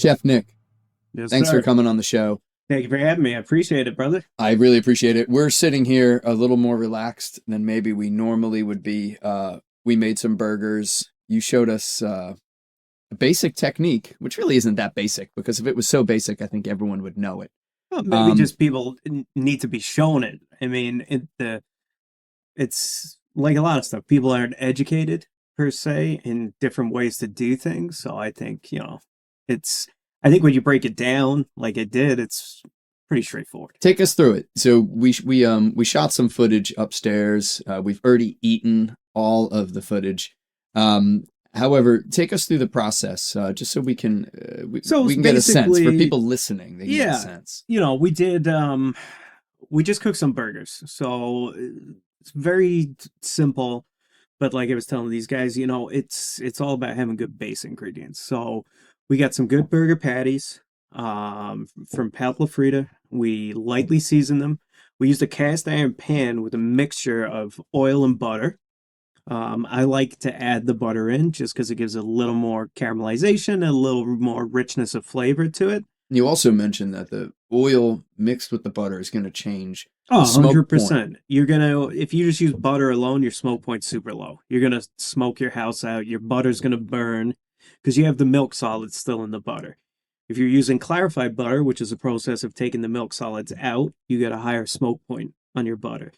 Chef Nick, Yes, thanks for sir. coming on the show. Thank you for having me. I appreciate it, brother. I really appreciate it. We're sitting here a little more relaxed than maybe we normally would be. We made some burgers. You showed us a basic technique, which really isn't that basic because if it was so basic, I think everyone would know it. Well, maybe Um, just people need to be shown it. I mean, it's like a lot of stuff. People aren't educated per se in different ways to do things. So I think, it's, I think when you break it down like it did, it's pretty straightforward. Take us through it. So we shot some footage upstairs. We've already eaten all of the footage. Um, However, take us through the process, just so we can So we it's can get a sense for basically, people listening. They can get a yeah, sense. we just cooked some burgers. So it's very simple. But like I was telling these guys, it's all about having good base ingredients. So we got some good burger patties from Papa Frita. We lightly seasoned them. We used a cast iron pan with a mixture of oil and butter. I like to add the butter in just because it gives a little more caramelization, a little more richness of flavor to it. You also mentioned that the oil mixed with the butter is going to change Oh, the smoke point. 100%. If you just use butter alone, your smoke point's super low. You're gonna smoke your house out. Your butter's gonna burn because you have the milk solids still in the butter. If you're using clarified butter, which is a process of taking the milk solids out, you get a higher smoke point on your butter.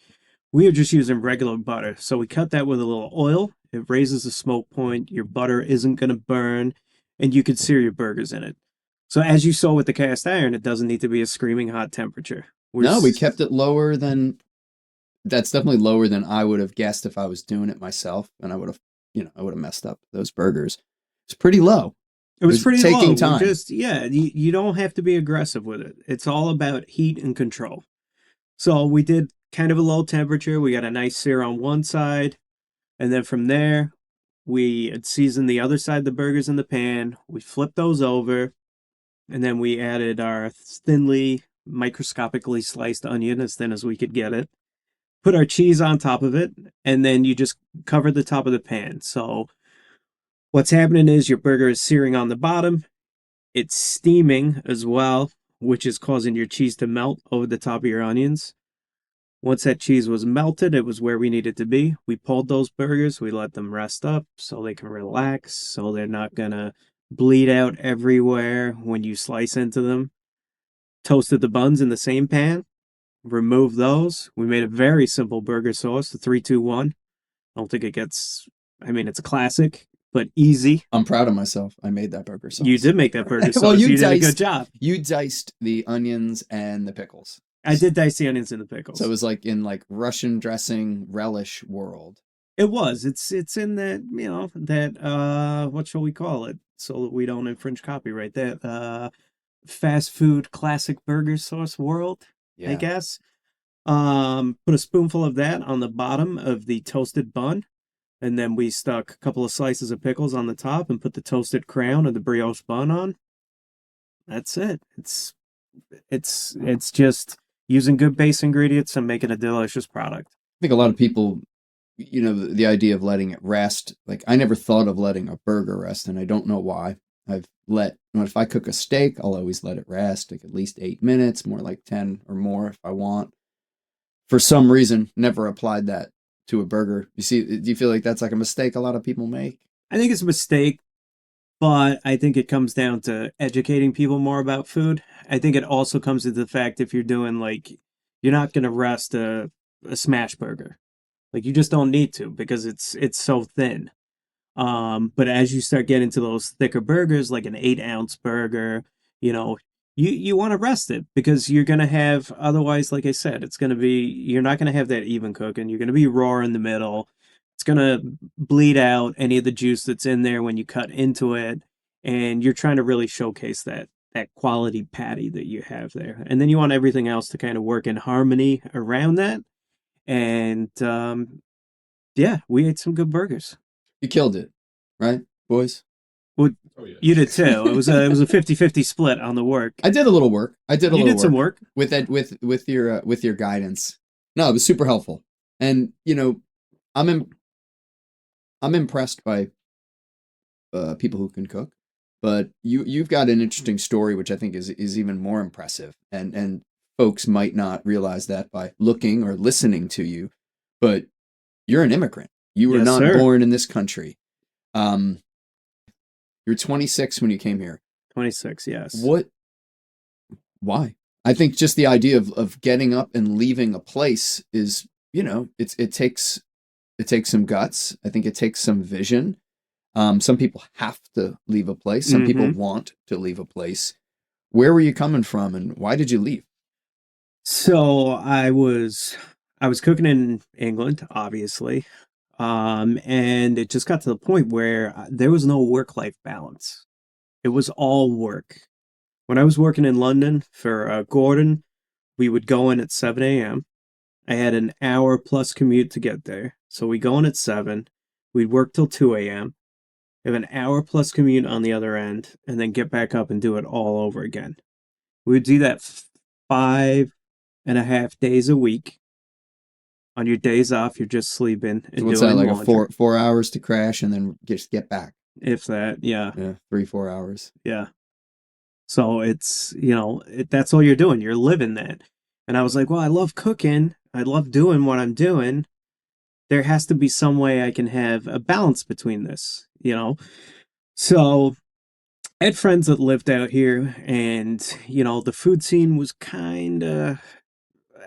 We are just using regular butter, so we cut that with a little oil. It raises the smoke point. Your butter isn't gonna burn, and you can sear your burgers in it. So as you saw with the cast iron, it doesn't need to be a screaming hot temperature. We're No, we kept it lower than that's definitely lower than I would have guessed if I was doing it myself, and I would have messed up those burgers. It's pretty low. It It was was pretty low. taking We're time. just, yeah, you don't have to be aggressive with it. It's all about heat and control. So we did kind of a low temperature. We got a nice sear on one side. And then from there, we had seasoned the other side of the burgers in the pan. We flipped those over. And then we added our thinly, microscopically sliced onion, as thin as we could get it. Put our cheese on top of it. And then you just cover the top of the pan. So what's happening is your burger is searing on the bottom. It's steaming as well, which is causing your cheese to melt over the top of your onions. Once that cheese was melted, it was where we needed to be. We pulled those burgers, we let them rest up so they can relax, so they're not gonna bleed out everywhere when you slice into them. Toasted the buns in the same pan, removed those. We made a very simple burger sauce, the 3-2-1. I don't think it gets, I mean, it's a classic, but easy. I'm proud of myself. I made that burger You sauce. did make that burger Well, sauce. You did a good job. you diced the onions and the pickles. I did dice the onions and the So it pickles. was like in like Russian dressing relish world. It was. It's in that, what shall we call it? So that we don't infringe copyright. That fast food classic burger sauce world, I Yeah. guess. Put a spoonful of that on the bottom of the toasted bun, and then we stuck a couple of slices of pickles on the top and put the toasted crown of the brioche bun on. That's it. It's just using good base ingredients and making a delicious product. I think a lot of people, the idea of letting it rest, like I never thought of letting a burger rest, and I don't know why. If I cook a steak, I'll always let it rest, like at least 8 minutes, more like 10 or more if I want. For some reason, never applied that to a burger. Do you feel like that's like a mistake a lot of people make? I think it's a mistake, but I think it comes down to educating people more about food. I think it also comes to the fact if you're doing like, you're not going to rest a smash burger. Like you just don't need to because it's so thin. But as you start getting to those thicker burgers, like an 8-ounce burger, you know, you want to rest it because you're gonna have otherwise, like I said, you're not gonna have that even cooking. You're gonna be raw in the middle. It's gonna bleed out any of the juice that's in there when you cut into it, and you're trying to really showcase that quality patty that you have there. And then you want everything else to kind of work in harmony around that. And yeah, we ate some good burgers. You killed it, right, boys? Well, Oh yeah. you did too. It was a 50-50 split on the work. I did a little work. You did some work. with that with your guidance. No, it was super helpful, and I'm I'm impressed by people who can cook. but you've got an interesting story, which I think is even more impressive. And folks might not realize that by looking or listening to you, but you're an immigrant. You were Yes, not sir. born in this country. Um, you're 26 when you came here. 26, yes. What? Why? I think just the idea of getting up and leaving a place is, it takes some guts. I think it takes some vision. Some people have to leave a place. Some people Mm-hmm. want to leave a place. Where were you coming from, and why did you leave? So I was cooking in England, obviously. And it just got to the point where there was no work-life balance. It was all work. When I was working in London for Gordon, we would go in at 7 a.m. I had an hour plus commute to get there. So we go in at 7, we'd work till 2 a.m., have an hour plus commute on the other end, and then get back up and do it all over again. We would do that 5.5 days a week. On your days off, you're just sleeping So and what's that, doing like a laundry. four hours to crash and then just get back? If that, yeah, Yeah, 3 4 hours. yeah. So it's, that's all you're doing. You're living that. And I was like, well, I love cooking. I love doing what I'm doing. There has to be some way I can have a balance between this. So I had friends that lived out here, and the food scene was kind of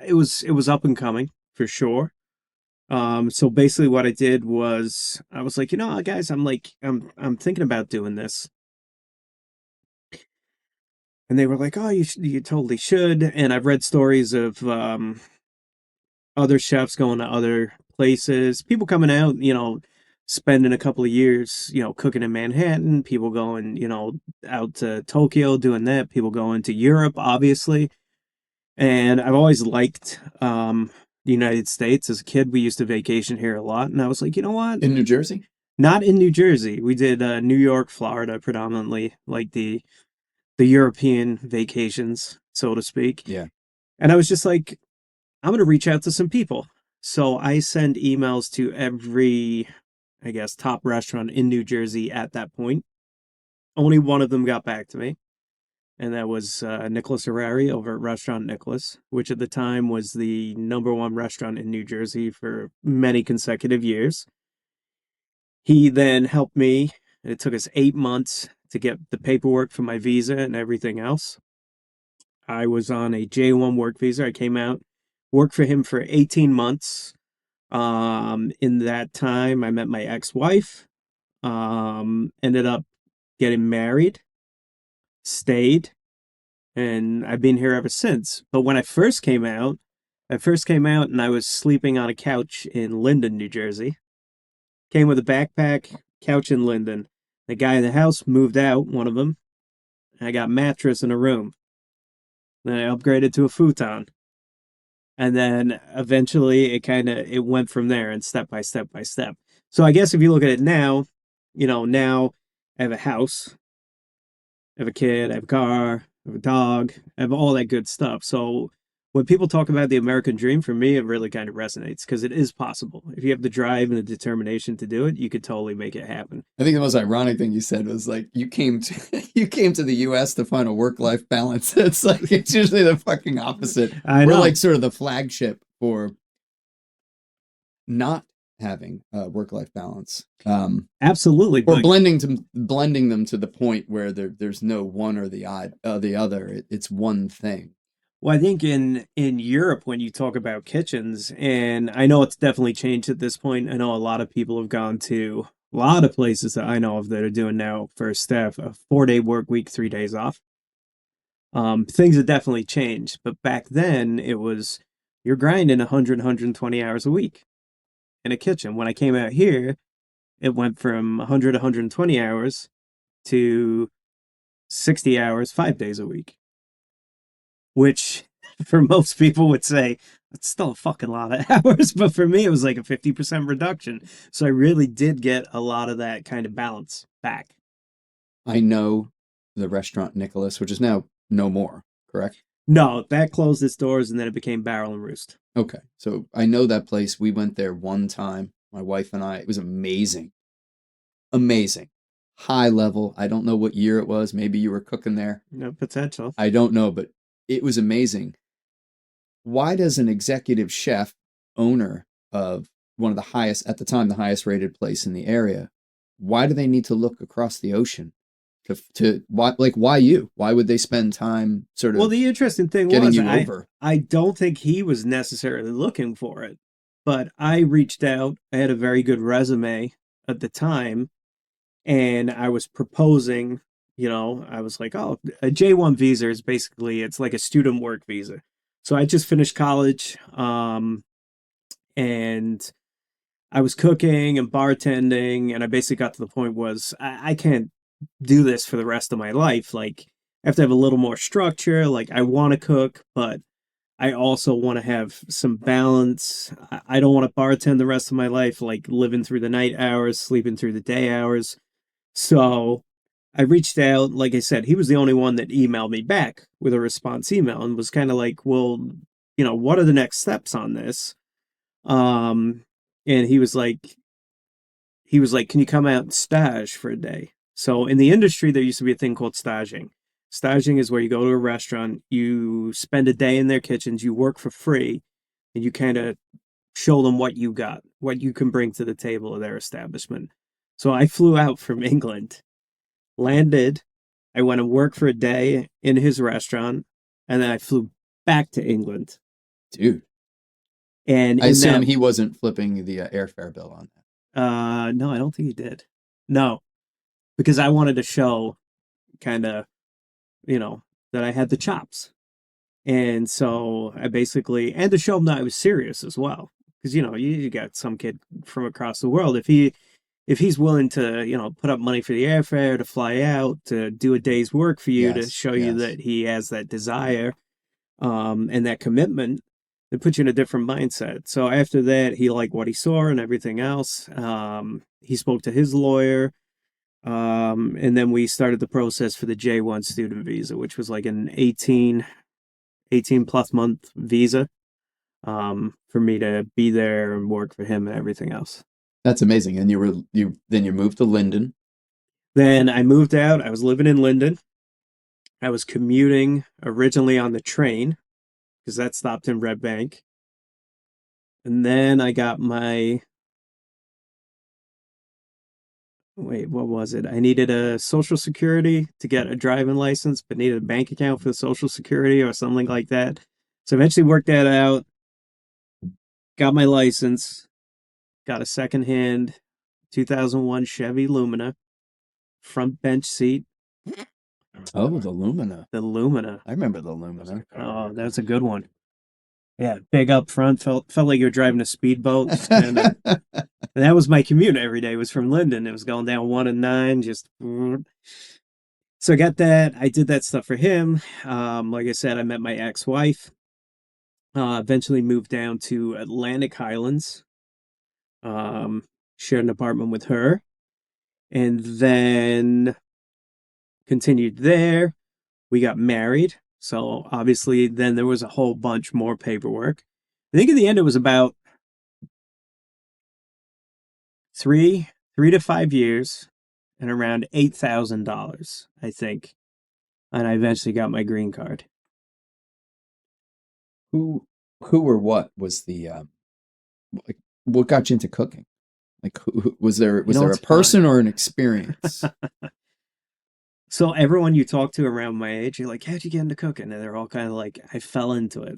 it was up and coming for sure. So basically what I did was I was like, guys, I'm thinking about doing this. And they were like, "Oh, you totally should." And I've read stories of other chefs going to other places, people coming out, spending a couple of years, cooking in Manhattan, people going, out to Tokyo doing that, people going to Europe, obviously. And I've always liked the United States. As a kid, we used to vacation here a lot, and I was like, you know what? In New Jersey? Not in New Jersey. We did New York, Florida, predominantly, like the European vacations, so to speak. Yeah. And I was just like, I'm going to reach out to some people. So I send emails to every, I guess, top restaurant in New Jersey at that point. Only one of them got back to me, and that was Nicholas Harari over at Restaurant Nicholas, which at the time was the #1 restaurant in New Jersey for many consecutive years. He then helped me, and it took us 8 months to get the paperwork for my visa and everything else. I was on a J1 work visa. I came out, worked for him for 18 months. In that time, I met my ex-wife, ended up getting married, stayed, and I've been here ever since. But when I first came out and I was sleeping on a couch in Linden, New Jersey. Came with a backpack, couch in Linden. The guy in the house moved out, one of them. And I got mattress in a room. Then I upgraded to a futon. And then eventually it went from there and step by step by step. So I guess if you look at it now, now I have a house, I have a kid, I have a car, I have a dog, I have all that good stuff. So when people talk about the American dream, for me, it really kind of resonates because it is possible. If you have the drive and the determination to do it, you could totally make it happen. I think the most ironic thing you said was like you came to you came to the US to find a work-life balance. It's like it's usually the fucking opposite. I We're know. like sort of the flagship for not having a work-life balance. Absolutely. Or But blending them to the point where there's no one or the other. It's one thing. well, I think in Europe when you talk about kitchens, and I know it's definitely changed at this point. I know a lot of people have gone to a lot of places that I know of that are doing now for staff a 4-day work week, 3 days off. Things have definitely changed, but back then it was you're grinding 100, 120 hours a week in a kitchen. When I came out here, it went from 100, 120 hours to 60 hours, 5 days a week, which for most people would say it's still a fucking lot of hours. But for me, it was like a 50% reduction. So I really did get a lot of that kind of balance back. I know the restaurant Nicholas, which is now no more, correct? No, that closed its doors and then it became Barrel and Roost. Okay. So I know that place. We went there one time, my wife and I. It was amazing. Amazing. high level. I don't know what year it was. Maybe you were cooking there. No potential. I don't know, but it was amazing. Why does an executive chef, owner of one of the highest, at the time, the highest rated place in the area, why do they need to look across the ocean to why, like, why you? Why would they spend time sort Well, of the interesting thing getting was you over? I don't think he was necessarily looking for it, but I reached out. I had a very good resume at the time, and I was proposing, I was like, oh, a J1 visa is basically it's like a student work visa. So I just finished college, and I was cooking and bartending, and I basically got to the point was I can't do this for the rest of my life. Like I have to have a little more structure. Like I want to cook, but I also want to have some balance. I don't want to bartend the rest of my life, like living through the night hours, sleeping through the day hours. So I reached out. Like I said, he was the only one that emailed me back with a response email and was kind of like, well, what are the next steps on this? Um, and he was like, can you come out and stage for a day? So in the industry, there used to be a thing called staging. Staging is where you go to a restaurant, you spend a day in their kitchens, you work for free, and you kind of show them what you got, what you can bring to the table of their establishment. So I flew out from England, landed, I went and worked for a day in his restaurant, and then I flew back to England. Dude, And I in assume that, he wasn't flipping the airfare bill on that. no, I don't think he did. No, because I wanted to show kind of, you know, that I had the chops. And so I basically, and to show him that I was serious as well. Because, you got some kid from across the world. If he's willing to, put up money for the airfare, to fly out, to do a day's work for you, to Yes, show you yes. that he has that desire, and that commitment, it puts you in a different mindset. So after that, he liked what he saw and everything else. He spoke to his lawyer. And then we started the process for the J1 student visa, which was like an 18 plus month visa, for me to be there and work for him and everything else. That's amazing. And you moved to Linden. Then I moved out. I was living in Linden. I was commuting originally on the train because that stopped in Red Bank. And then I got my, wait, what was it? I needed a social security to get a driving license, but needed a bank account for the social security or something like that. So eventually worked that out, got my license, got a secondhand 2001 Chevy Lumina, front bench seat, Oh, the Lumina. the Lumina. I remember the Lumina. Oh, that's a good one. Yeah, big up front, felt like you were driving a speedboat. Just kind of, and that was my commute every day. It was from Linden. It was going down 1 and 9, just. So I got that. I did that stuff for him. Like I said, I met my ex-wife. Eventually moved down to Atlantic Highlands. Shared an apartment with her, and then continued there. We got married. So obviously, then there was a whole bunch more paperwork. I think in the end, it was about three to 5 years and around $8,000, I think. And I eventually got my green card. Who who or what was the like what got you into cooking? Like You was know, there a it's funny. person or an experience? So everyone you talk to around my age, you're like, how'd you get into cooking? And they're all kind of like, I fell into it.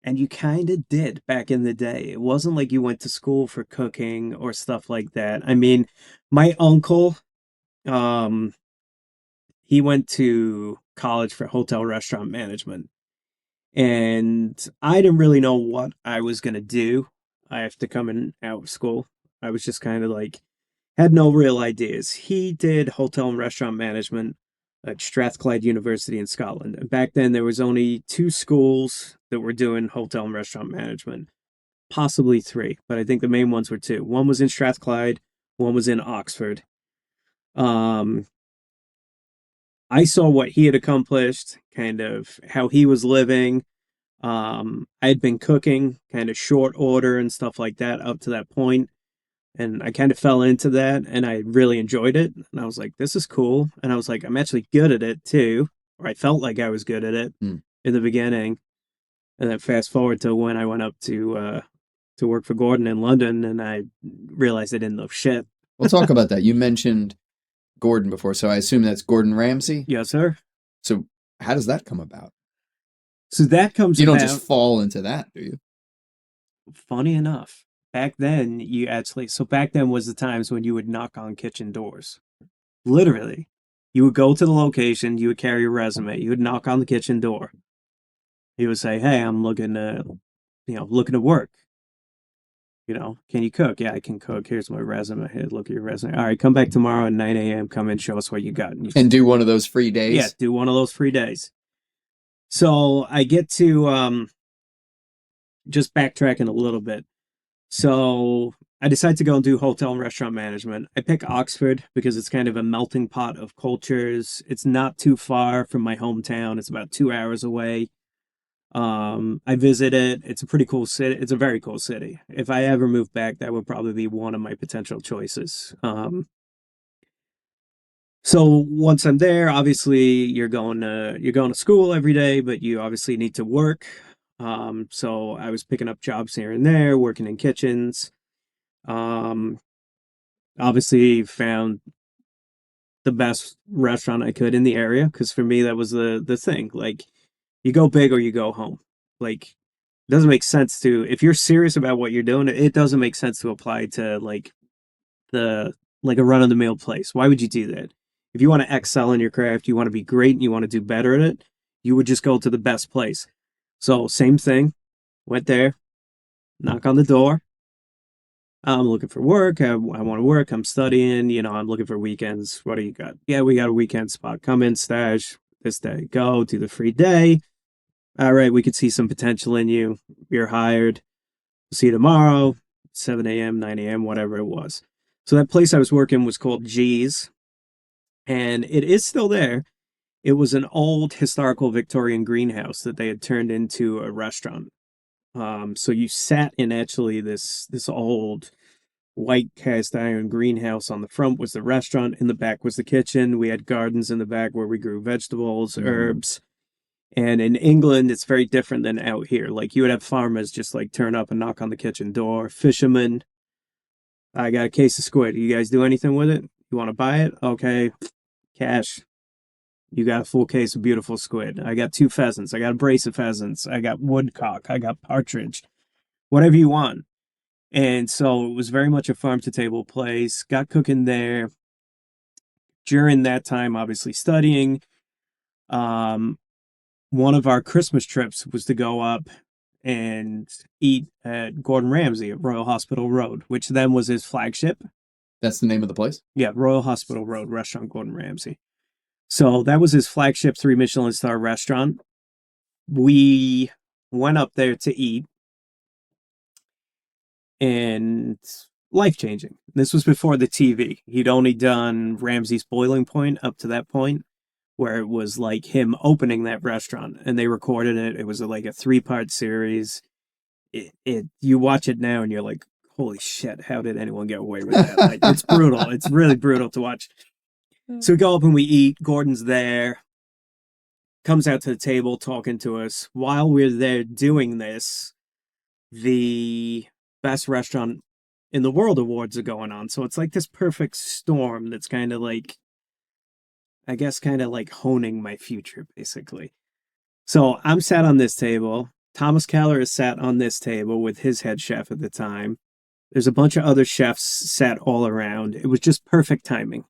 And you kind of did back in the day. It wasn't like you went to school for cooking or stuff like that. I mean, my uncle, um, he went to college for hotel restaurant management. And I didn't really know what I was going to do after coming out of school. I was just kind of like, had no real ideas. He did hotel and restaurant management at Strathclyde University in Scotland. And back then, there was only two schools that were doing hotel and restaurant management, possibly three, but I think the main ones were two. One was in Strathclyde, one was in Oxford. Um, I saw what he had accomplished, kind of how he was living. I had been cooking kind of short order and stuff like that up to that point. And I kind of fell into that and I really enjoyed it. And I was like, this is cool. And I was like, I'm actually good at it too. Or I felt like I was good at it Hmm. in the beginning. And then fast forward to when I went up to work for Gordon in London and I realized I didn't know shit. We'll talk about that. You mentioned Gordon before, so I assume that's Gordon Ramsay. Yes, sir. So how does that come about? So that comes You don't just about, fall into that, do you? funny enough, back then back then was the times when you would knock on kitchen doors. Literally. You would go to the location, you would carry your resume, you would knock on the kitchen door. He would say, "Hey, I'm looking to work. Can you cook? Yeah, I can cook. Here's my resume. Here, look at your resume. All right, come back tomorrow at 9 a.m. Come in, show us what you got." And do one of those free days? Yeah, do one of those free days. So I get to just backtracking a little bit. So I decided to go and do hotel and restaurant management. I pick Oxford because it's kind of a melting pot of cultures. It's not too far from my hometown. It's about 2 hours away. I visit it. It's a pretty cool city. It's a very cool city. If I ever move back, that would probably be one of my potential choices. So once I'm there, obviously you're going to school every day, but you obviously need to work. So I was picking up jobs here and there, working in kitchens. Um, Obviously found the best restaurant I could in the area because for me that was the thing. Like you go big or you go home. Like it doesn't make sense to if you're serious about what you're doing, it doesn't make sense to apply to the like a run of the mill place. Why would you do that? If you want to excel in your craft, you want to be great and you want to do better at it, you would just go to the best place. So same thing. Went there, knock on the door. I'm looking for work. I want to work. I'm studying. I'm looking for weekends. What do you got? Yeah, we got a weekend spot. Come in, stash this day. Go do the free day. All right, we could see some potential in you. You're hired. See you tomorrow, 7 a.m., 9 a.m., whatever it was. So that place I was working was called G's, and it is still there. It was an old historical Victorian greenhouse that they had turned into a restaurant. So you sat in actually this old white cast iron greenhouse. On the front was the restaurant, in the back was the kitchen. We had gardens in the back where we grew vegetables, herbs. And in England, it's very different than out here. Like you would have farmers just like turn up and knock on the kitchen door. Fisherman, I got a case of squid. You guys do anything with it? You want to buy it? Okay, cash. You got a full case of beautiful squid. I got 2 pheasants. I got a brace of pheasants. I got woodcock. I got partridge. Whatever you want. And so it was very much a farm to table place. Got cooking there. During that time, obviously studying. Um, One of our Christmas trips was to go up and eat at Gordon Ramsay at Royal Hospital Road, which then was his flagship. That's the name of the place? Yeah, Royal Hospital Road Restaurant Gordon Ramsay. So that was his flagship 3 Michelin star restaurant. We went up there to eat and life changing. This was before the TV. He'd only done Ramsay's Boiling Point up to that point, where it was like him opening that restaurant and they recorded it. It was like a 3-part series. You watch it now and you're like, holy shit, how did anyone get away with that? Like, it's brutal. It's really brutal to watch. So we go up and we eat. Gordon's there, comes out to the table talking to us. While we're there doing this, the best restaurant in the world awards are going on. So it's like this perfect storm that's kind of like, I guess, kind of like honing my future, basically. So I'm sat on this table. Thomas Keller is sat on this table with his head chef at the time. There's a bunch of other chefs sat all around. It was just perfect timing.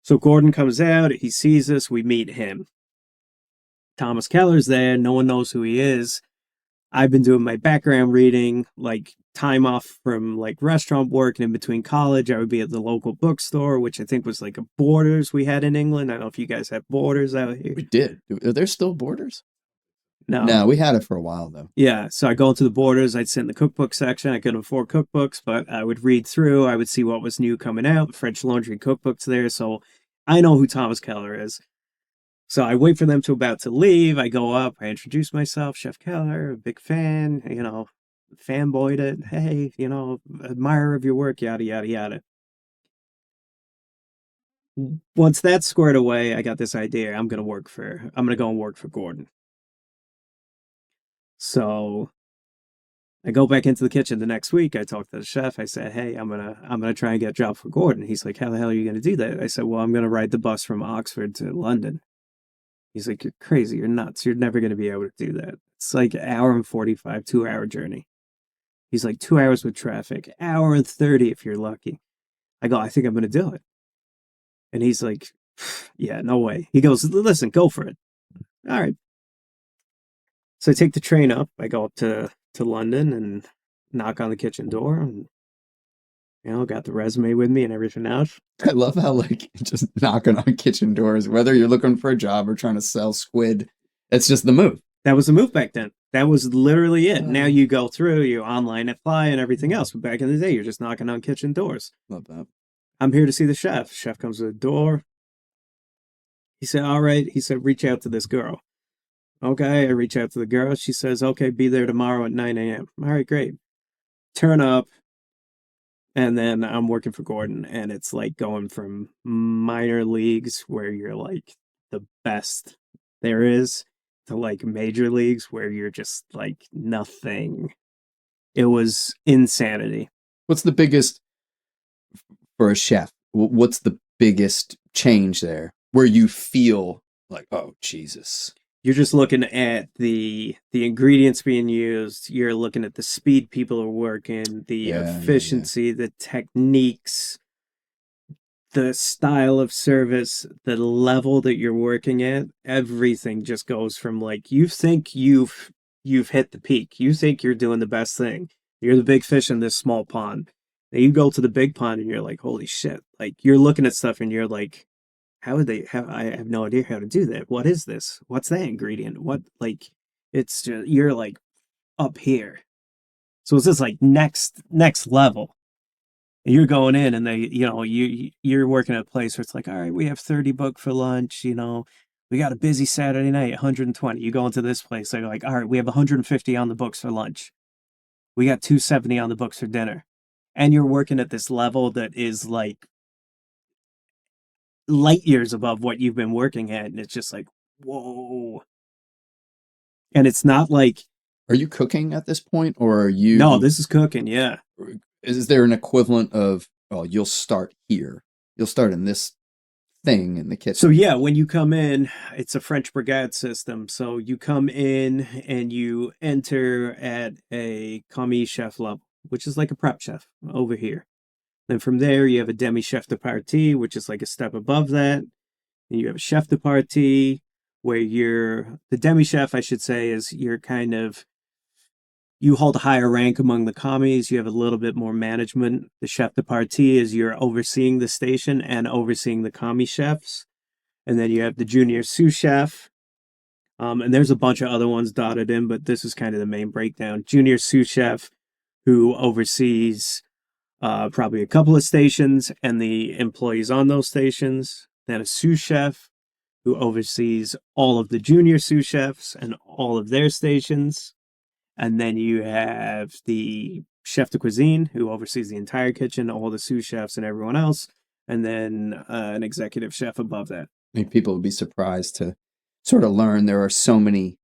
So Gordon comes out, he sees us, we meet him. Thomas Keller's there, no one knows who he is. I've been doing my background reading, like time off from like restaurant work, and in between college, I would be at the local bookstore, which I think was like a Borders we had in England. I don't know if you guys have Borders out here. We did. Are there still Borders? No. No, we had it for a while though. Yeah, so I go into the Borders, I'd sit in the cookbook section. I couldn't afford cookbooks, but I would read through, I would see what was new coming out. French Laundry cookbooks there, so I know who Thomas Keller is. So I wait for them to leave. I go up, I introduce myself, Chef Keller, a big fan, fanboyed it. Hey, admirer of your work, yada, yada, yada. Once that's squared away, I got this idea. I'm gonna go and work for Gordon. So I go back into the kitchen the next week. I talked to the chef. I said, "Hey, I'm gonna try and get a job for Gordon." He's like, "How the hell are you gonna do that?" I said, "Well, I'm gonna ride the bus from Oxford to London." He's like, "You're crazy. You're nuts. You're never gonna be able to do that. It's like an hour and 45, 2 hour journey." He's like, 2 hours with traffic, hour and 30 if you're lucky. I go, "I think I'm gonna do it." And he's like, "Yeah, no way." He goes, "Listen, go for it." All right. So I take the train up. I go up to London and knock on the kitchen door, and got the resume with me and everything else. I love how like just knocking on kitchen doors, whether you're looking for a job or trying to sell squid, it's just the move. That was the move back then. That was literally it. Now you go through, you online apply and everything else. But back in the day, you're just knocking on kitchen doors. Love that. I'm here to see the chef. Chef comes to the door. He said, "All right." He said, "Reach out to this girl." Okay, I reach out to the girl. She says, "Okay, be there tomorrow at 9 a.m." All right, great. Turn up. And then I'm working for Gordon, and it's like going from minor leagues where you're like the best there is to like major leagues where you're just like nothing. It was insanity. What's the biggest for a chef? What's the biggest change there where you feel like, oh Jesus? You're just looking at the ingredients being used. You're looking at the speed people are working, the efficiency, the techniques, the style of service, the level that you're working at. Everything just goes from like you think you've hit the peak. You think you're doing the best thing. You're the big fish in this small pond. Then you go to the big pond and you're like, holy shit. Like you're looking at stuff and you're like, how would they have? I have no idea how to do that. What is this? What's that ingredient? What, like, it's just, you're like up here. So it's just like next level. And you're going in and you're working at a place where it's like, all right, we have 30 booked for lunch, we got a busy Saturday night, 120. You go into this place, they're like, all right, we have 150 on the books for lunch. We got 270 on the books for dinner. And you're working at this level that is like light years above what you've been working at, and it's just like, whoa. And it's not like, are you cooking at this point, or are you? No, this is cooking. Yeah. Is there an equivalent of? Oh, you'll start here. You'll start in this thing in the kitchen. So yeah, when you come in, it's a French brigade system. So you come in and you enter at a commis chef level, which is like a prep chef over here. Then from there, you have a demi chef de partie, which is like a step above that. And you have a chef de partie, where the demi chef, I should say, is you hold a higher rank among the commis. You have a little bit more management. The chef de partie is you're overseeing the station and overseeing the commis chefs. And then you have the junior sous chef. And there's a bunch of other ones dotted in, but this is kind of the main breakdown. Junior sous chef, who oversees probably a couple of stations and the employees on those stations. Then a sous chef who oversees all of the junior sous chefs and all of their stations. And then you have the chef de cuisine who oversees the entire kitchen, all the sous chefs and everyone else. And then an executive chef above that. I think people would be surprised to sort of learn there are so many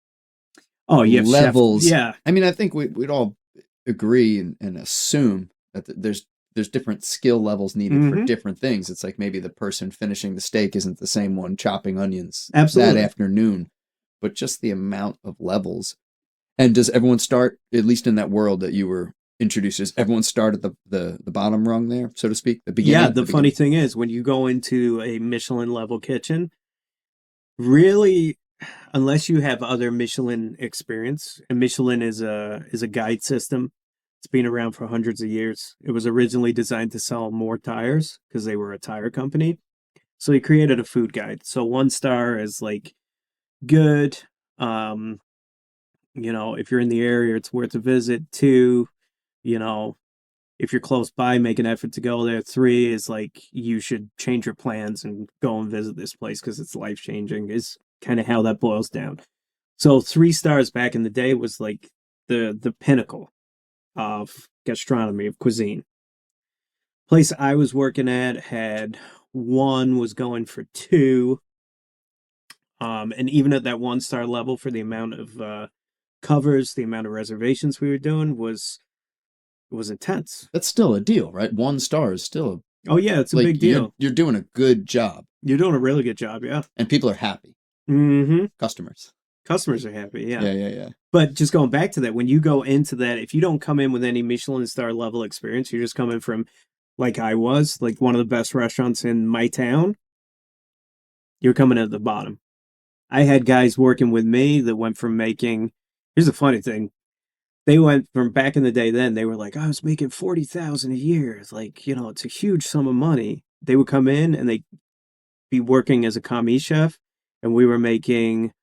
levels. Chef, yeah. I mean, I think we'd all agree and assume that there's different skill levels needed for different things. It's like maybe the person finishing the steak isn't the same one chopping onions that afternoon, but just the amount of levels. And does everyone start, at least in that world that you were introduced, does everyone start at the bottom rung there, so to speak, the beginning? Yeah, the funny thing is, when you go into a Michelin level kitchen, really, unless you have other Michelin experience, and Michelin is a guide system. It's been around for hundreds of years. It was originally designed to sell more tires because they were a tire company. So he created a food guide. So 1 star is like good. If you're in the area, it's worth a visit. 2, if you're close by, make an effort to go there. 3 is like you should change your plans and go and visit this place because it's life-changing, is kind of how that boils down. So 3 stars back in the day was like the pinnacle. of gastronomy, of cuisine. Place I was working at had one, was going for two. And even at that 1 star level, for the amount of covers, the amount of reservations we were doing was intense. That's still a deal, right? 1 star is still Oh yeah, it's a like big deal. you're doing a good job, You're doing a really good job, yeah. and people are happy. Mm-hmm. Customers. Customers are happy, yeah. Yeah, yeah, yeah. But just going back to that, when you go into that, if you don't come in with any Michelin star level experience, you're just coming from, like I was, like one of the best restaurants in my town, you're coming at the bottom. I had guys working with me that went from making, here's the funny thing, they went from back in the day then, they were like, I was making 40,000 a year. It's like, it's a huge sum of money. They would come in and they'd be working as a commis chef, and we were making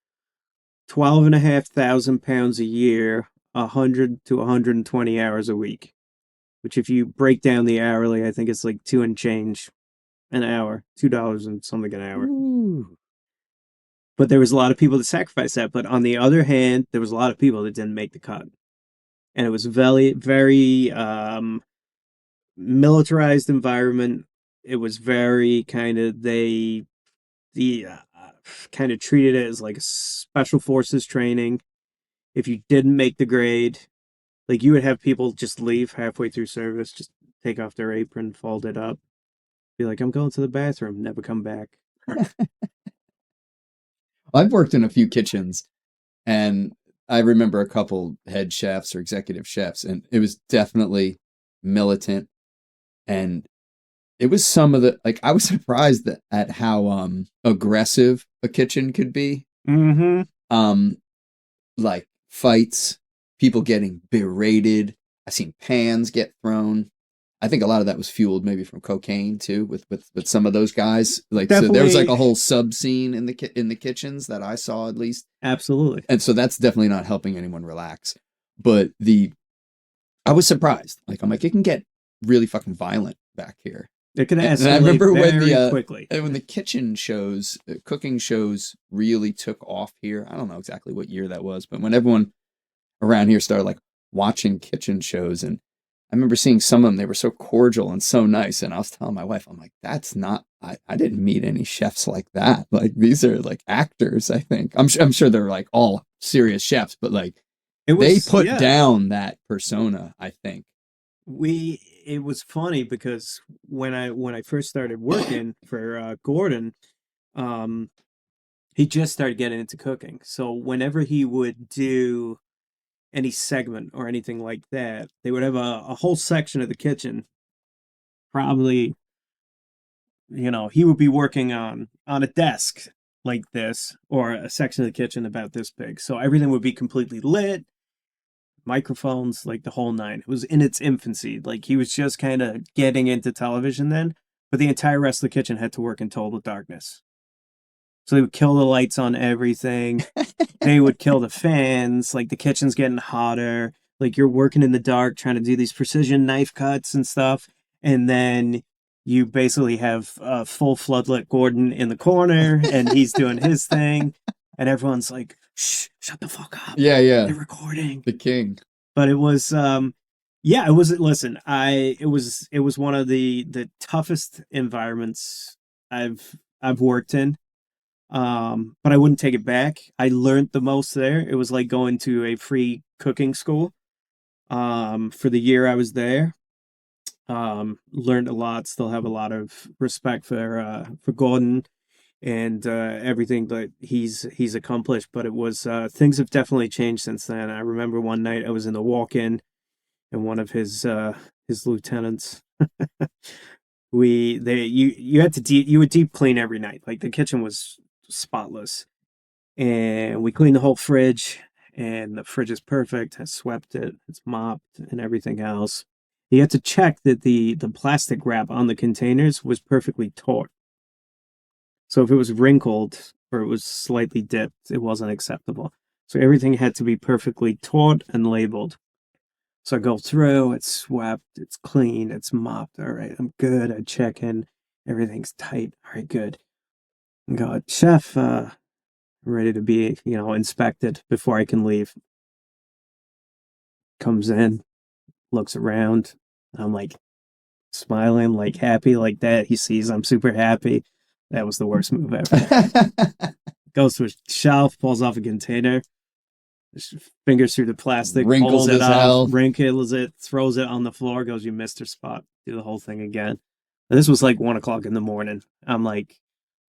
12,500 pounds a year, 100 to 120 hours a week, which if you break down the hourly, I think it's like two and change an hour, $2 and something an hour. Ooh. But there was a lot of people that sacrificed that. But on the other hand, there was a lot of people that didn't make the cut. And it was very, very militarized environment. It was very kind of, the kind of treated it as like a special forces training. If you didn't make the grade, like you would have people just leave halfway through service, just take off their apron, fold it up, be like, I'm going to the bathroom, never come back. I've worked in a few kitchens, and I remember a couple head chefs or executive chefs, and it was definitely militant. And it was some of the, like, I was surprised at how aggressive a kitchen could be. Mm-hmm. Like fights, people getting berated. I seen pans get thrown. I think a lot of that was fueled maybe from cocaine too, with some of those guys. Like, so there was like Definitely. a whole sub scene in the kitchens that I saw, at least. Absolutely. And so that's definitely not helping anyone relax. But I was surprised. Like, I'm like, it can get really fucking violent back here. It can And I escalate remember very quickly. when the kitchen shows, cooking shows really took off here. I don't know exactly what year that was, but when everyone around here started like watching kitchen shows, and I remember seeing some of them, they were so cordial and so nice. And I was telling my wife, I'm like, that's not, I didn't meet any chefs like that. Like, these are like actors, I think. I'm sure they're like all serious chefs, but like they put Yeah. down that persona, I think. It was funny because when I first started working for Gordon, um, he just started getting into cooking. So whenever he would do any segment or anything like that, they would have a whole section of the kitchen. Probably, he would be working on a desk like this, or a section of the kitchen about this big. So everything would be completely lit, microphones, like the whole nine. It was in its infancy. Like he was just kind of getting into television then, but the entire rest of the kitchen had to work in total darkness. So they would kill the lights on everything. They would kill the fans. Like the kitchen's getting hotter. Like you're working in the dark trying to do these precision knife cuts and stuff. And then you basically have full floodlit Gordon in the corner and he's doing his thing. And everyone's like, shh, shut the fuck up. Yeah, yeah. They're recording. The king. But it was, yeah, it was, listen, it was one of the toughest environments I've worked in. But I wouldn't take it back. I learned the most there. It was like going to a free cooking school. For the year I was there, learned a lot. Still have a lot of respect for Gordon and everything that he's accomplished. But it was things have definitely changed since then. I remember one night I was in the walk-in, and one of his lieutenants. You had to you would deep clean every night. Like the kitchen was spotless, and we cleaned the whole fridge, and the fridge is perfect. I swept it, it's mopped and everything else. You had to check that the plastic wrap on the containers was perfectly taut. So if it was wrinkled or it was slightly dipped, it wasn't acceptable. So everything had to be perfectly taut and labeled. So I go through, it's swept, it's clean, it's mopped. All right, I'm good. I check in, everything's tight. All right, good. And go, chef, ready to be, inspected before I can leave. Comes in, looks around. I'm like smiling, like happy, like that. He sees I'm super happy. That was the worst move ever. Goes to a shelf, pulls off a container, fingers through the plastic, pulls Wrinkled it as off, hell. wrinkles it, throws it on the floor, goes, "You missed your spot." Do the whole thing again. And this was like 1 o'clock in the morning. I'm like,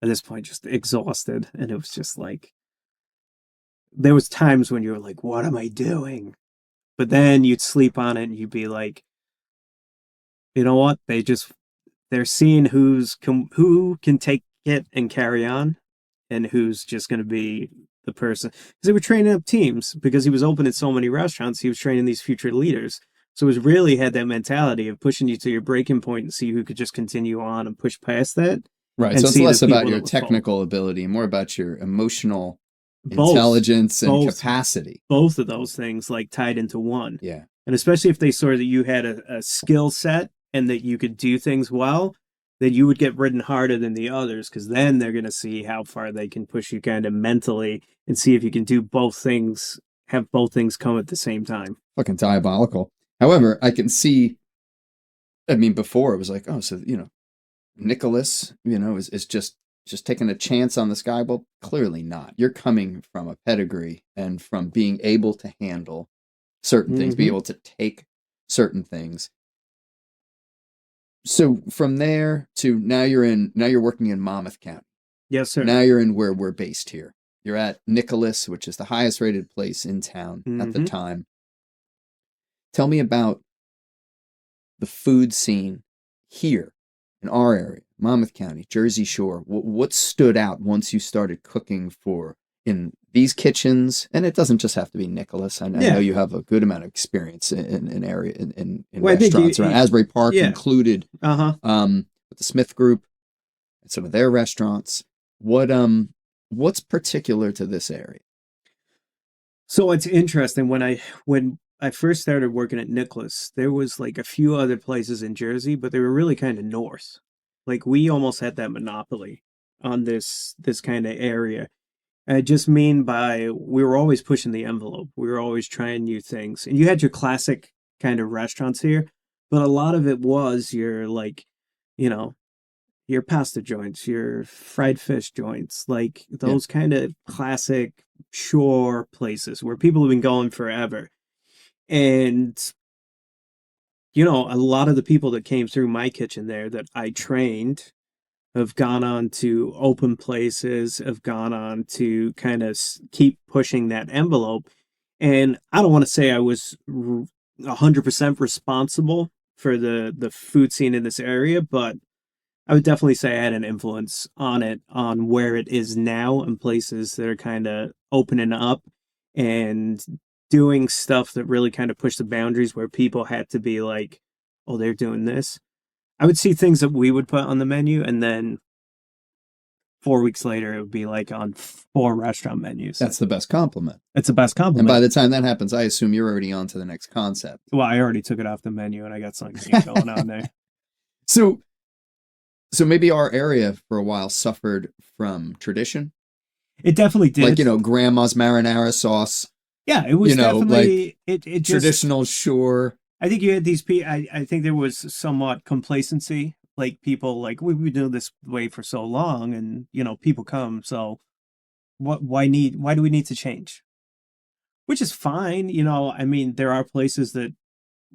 at this point, just exhausted. And it was just like, there was times when you were like, what am I doing? But then you'd sleep on it and you'd be like, you know what? They're seeing who can take it and carry on and who's just going to be the person. Because they were training up teams because he was opening so many restaurants. He was training these future leaders. So it was really had that mentality of pushing you to your breaking point and see who could just continue on and push past that. Right. And So it's see less the about people your that would fall. technical ability, more about your emotional Both, intelligence and both, capacity. both of those things like tied into one. Yeah. And especially if they saw that you had a skill set and that you could do things well, that you would get ridden harder than the others because then they're going to see how far they can push you kind of mentally and see if you can do both things, have both things come at the same time. Fucking diabolical. However, I can see, I mean, before it was like, oh, so, Nicholas, is just taking a chance on this guy. Well, clearly not. You're coming from a pedigree and from being able to handle certain things, be able to take certain things. So from there to now you're working in Monmouth County. Yes, sir. Now you're in where we're based here. You're at Nicholas, which is the highest rated place in town at the time. Tell me about the food scene here in our area, Monmouth County, Jersey Shore. What stood out once you started cooking in these kitchens? And it doesn't just have to be Nicholas. I know you have a good amount of experience in area in restaurants around Asbury Park included. With the Smith Group and some of their restaurants. What's particular to this area? So it's interesting when I first started working at Nicholas, there was like a few other places in Jersey, but they were really kind of north. Like we almost had that monopoly on this kind of area. I just mean by we were always pushing the envelope. We were always trying new things. And you had your classic kind of restaurants here, but a lot of it was your like, your pasta joints, your fried fish joints, like those kind of classic shore places where people have been going forever. And a lot of the people that came through my kitchen there that I trained have gone on to open places, have gone on to kind of keep pushing that envelope. And I don't want to say I was 100% responsible for the food scene in this area, but I would definitely say I had an influence on it, on where it is now and places that are kind of opening up and doing stuff that really kind of pushed the boundaries where people had to be like, oh, they're doing this. I would see things that we would put on the menu, and then 4 weeks later, it would be like on 4 restaurant menus. That's the best compliment. It's the best compliment. And by the time that happens, I assume you're already on to the next concept. Well, I already took it off the menu, and I got something going on there. So maybe our area for a while suffered from tradition. It definitely did. Like, grandma's marinara sauce. Yeah, it was definitely like it traditional shore. I think you had these people. I think there was somewhat complacency. Like people like we've been doing this way for so long, and people come. So why do we need to change? Which is fine. I mean, there are places that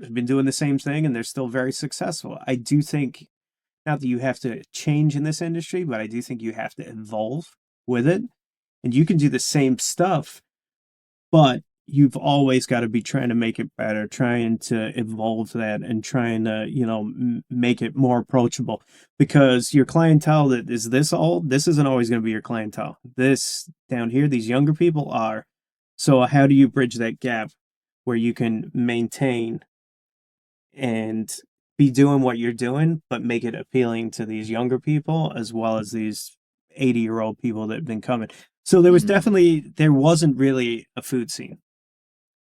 have been doing the same thing and they're still very successful. I do think not that you have to change in this industry, but I do think you have to evolve with it. And you can do the same stuff, but you've always got to be trying to make it better, trying to evolve that and trying to, make it more approachable, because your clientele that is this old, this isn't always going to be your clientele. This down here, these younger people are. So how do you bridge that gap where you can maintain and be doing what you're doing, but make it appealing to these younger people as well as these 80-year-old people that have been coming? So there was there wasn't really a food scene.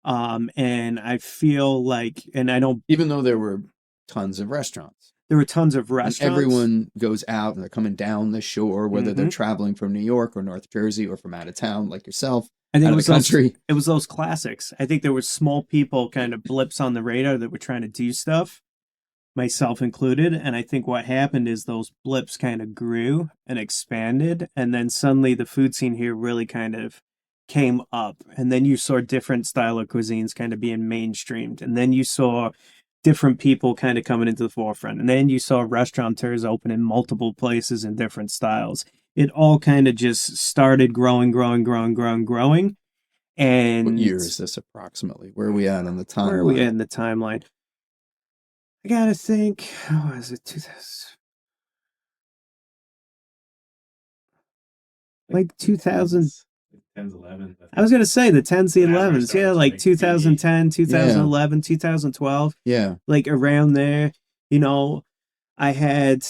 And I feel like, and I don't, even though there were tons of restaurants, and everyone goes out and they're coming down the shore, whether they're traveling from New York or North Jersey or from out of town like yourself. I think out of the country. it was those classics. I think there were small people kind of blips on the radar that were trying to do stuff, myself included. And I think what happened is those blips kind of grew and expanded. And then suddenly the food scene here really kind of came up. And then you saw different style of cuisines kind of being mainstreamed. And then you saw different people kind of coming into the forefront. And then you saw restaurateurs open in multiple places in different styles. It all kind of just started growing. What And year is this approximately? Where are we at on the where are we timeline? at in the timeline? I gotta think. Oh, is it 2000? Like 2000. 10s, 11. I was gonna say the 10s, the That's where it 11s. Yeah, starts, like like 2010, Yeah, 2011, 2012, yeah. like around there. You know, I had,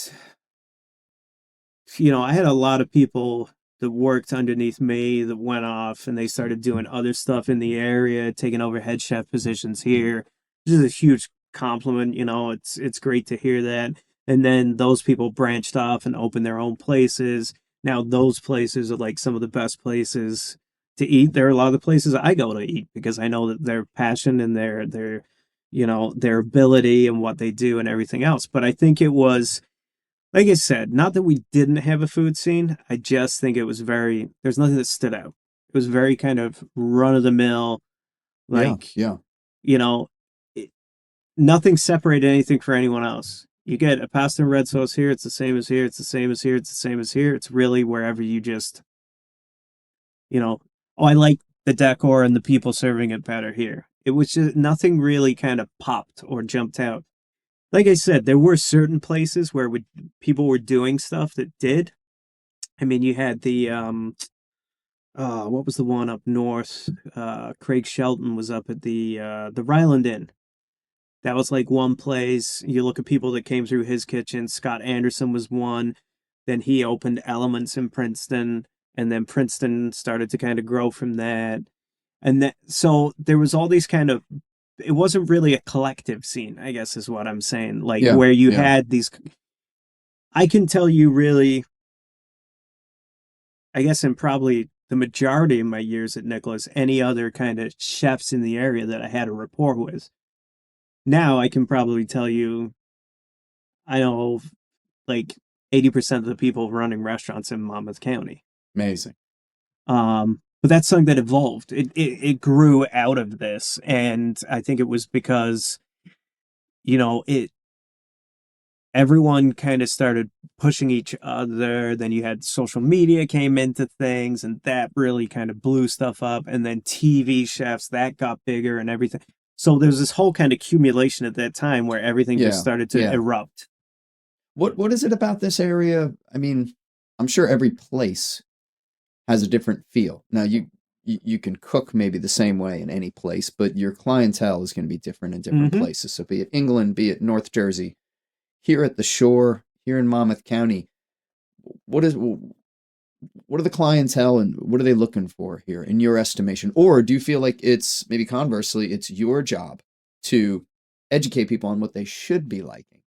I had a lot of people that worked underneath me that went off and they started doing other stuff in the area, taking over head chef positions here. This is a huge compliment. It's great to hear that. And then those people branched off and opened their own places. Now those places are like some of the best places to eat. There are a lot of the places I go to eat because I know that their passion and their ability and what they do and everything else. But I think it was, like I said, not that we didn't have a food scene. I just think it was there's nothing that stood out. It was very kind of run of the mill, Yeah, like, yeah. you know, it, nothing separated anything for anyone else. You get a pasta and red sauce here, it's the same as here, it's the same as here, it's the same as here. It's really wherever you just, oh, I like the decor and the people serving it better here. It was just nothing really kind of popped or jumped out. Like I said, there were certain places where people were doing stuff that did. I mean, you had what was the one up north? Craig Shelton was up at the Ryland Inn. That was like one place. You look at people that came through his kitchen. Scott Anderson was one. Then he opened Elements in Princeton, and then Princeton started to kind of grow from that. And that, so there was all these kind of, it wasn't really a collective scene, I guess is what I'm saying. Like Yeah, where you yeah. had these, I can tell you really, I guess in probably the majority of my years at Nicholas, any other kind of chefs in the area that I had a rapport with. Now I can probably tell you, I know like 80% of the people running restaurants in Monmouth County. Amazing. But that's something that evolved. It grew out of this. And I think it was because, it everyone kind of started pushing each other. Then you had social media came into things, and that really kind of blew stuff up. And then TV chefs, that got bigger and everything. So there was this whole kind of accumulation at that time where everything just Yeah, started to yeah. erupt. What is it about this area? I mean, I'm sure every place has a different feel. Now you can cook maybe the same way in any place, but your clientele is going to be different in different Hmm. places. So be it England, be it North Jersey, here at the shore, here in Monmouth County, what are the clientele and what are they looking for here in your estimation? Or do you feel like it's maybe conversely, it's your job to educate people on what they should be liking?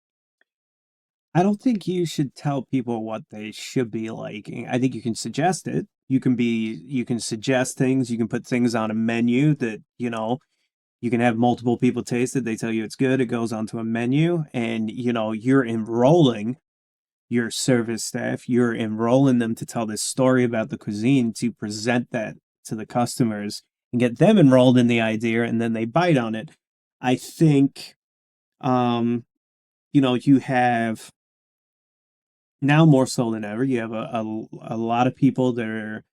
I don't think you should tell people what they should be liking. I think you can suggest it. You can suggest things, you can put things on a menu that, you can have multiple people taste it. They tell you it's good. It goes onto a menu and, you're enrolling your service staff. You're enrolling them to tell this story about the cuisine, to present that to the customers and get them enrolled in the idea and then they bite on it. I think, you have now more so than ever, you have a lot of people that are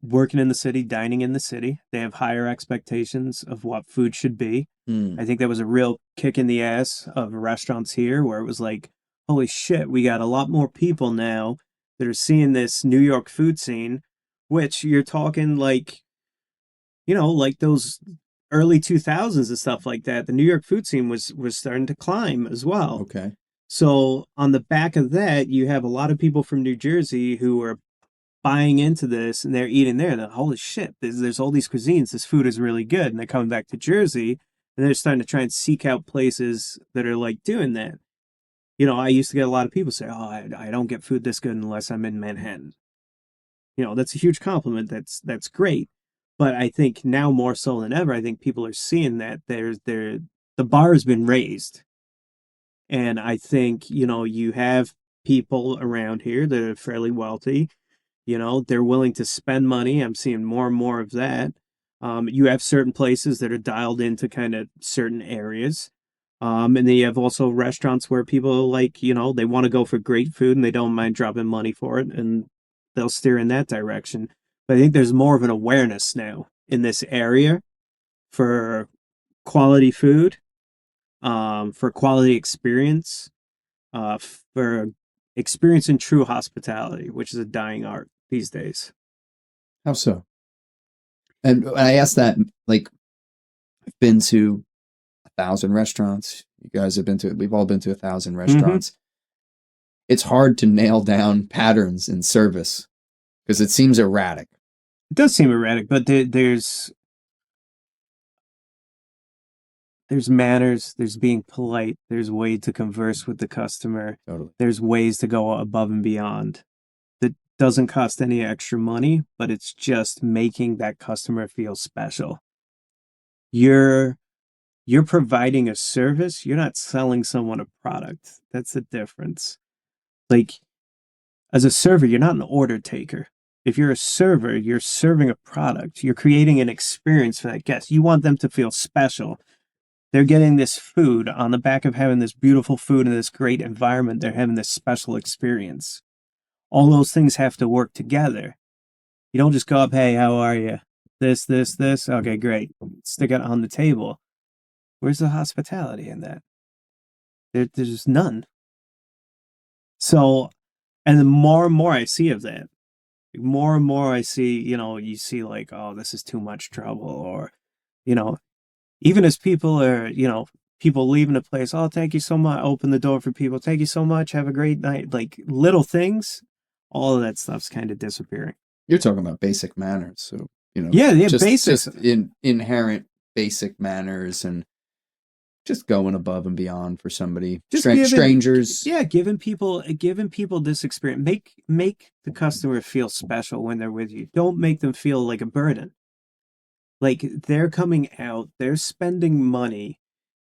working in the city, dining in the city. They have higher expectations of what food should be. Hmm. I think that was a real kick in the ass of restaurants here where it was like, holy shit, we got a lot more people now that are seeing this New York food scene, which you're talking like, like those early 2000s and stuff like that. The New York food scene was starting to climb as well. Okay. So on the back of that, you have a lot of people from New Jersey who are buying into this and they're eating there. They're, holy shit, there's all these cuisines. This food is really good. And they're coming back to Jersey and they're starting to try and seek out places that are like doing that. I used to get a lot of people say, oh, I don't get food this good unless I'm in Manhattan. That's a huge compliment. That's great. But I think now more so than ever, I think people are seeing that the bar has been raised. And I think, you have people around here that are fairly wealthy, they're willing to spend money. I'm seeing more and more of that. You have certain places that are dialed into kind of certain areas. And then you have also restaurants where people like, they want to go for great food and they don't mind dropping money for it and they'll steer in that direction. But I think there's more of an awareness now in this area for quality food, for quality experience, for experience in true hospitality, which is a dying art these days. How so? And I asked that, like, I've been to 1,000 restaurants. You guys have been to, we've all been to 1,000 Mm-hmm. restaurants. It's hard to nail down patterns in service because it seems erratic. It does seem erratic, but there's manners, there's being polite, there's way to converse with the customer, Totally. there's ways to go above and beyond. That doesn't cost any extra money, but it's just making that customer feel special. You're you're providing a service, you're not selling someone a product. That's the difference. Like as a server, you're not an order taker. If you're a server, you're serving a product. You're creating an experience for that guest. You want them to feel special. They're getting this food on the back of having this beautiful food in this great environment. They're having this special experience. All those things have to work together. You don't just go up, hey, how are you? This. Okay, great. Stick it on the table. Where's the hospitality in that? There's none. So, and the more and more I see of that, more and more I see, you see like, oh, this is too much trouble. Or, you know, even as people are, people leaving the place, oh, thank you so much. Open the door for people. Thank you so much. Have a great night. Like little things, all of that stuff's kind of disappearing. You're talking about basic manners. So, Yeah, basics. just in inherent basic manners and just going above and beyond for somebody. Just giving, Strangers. yeah, giving people this experience. Make the customer feel special when they're with you. Don't make them feel like a burden. Like they're coming out, they're spending money.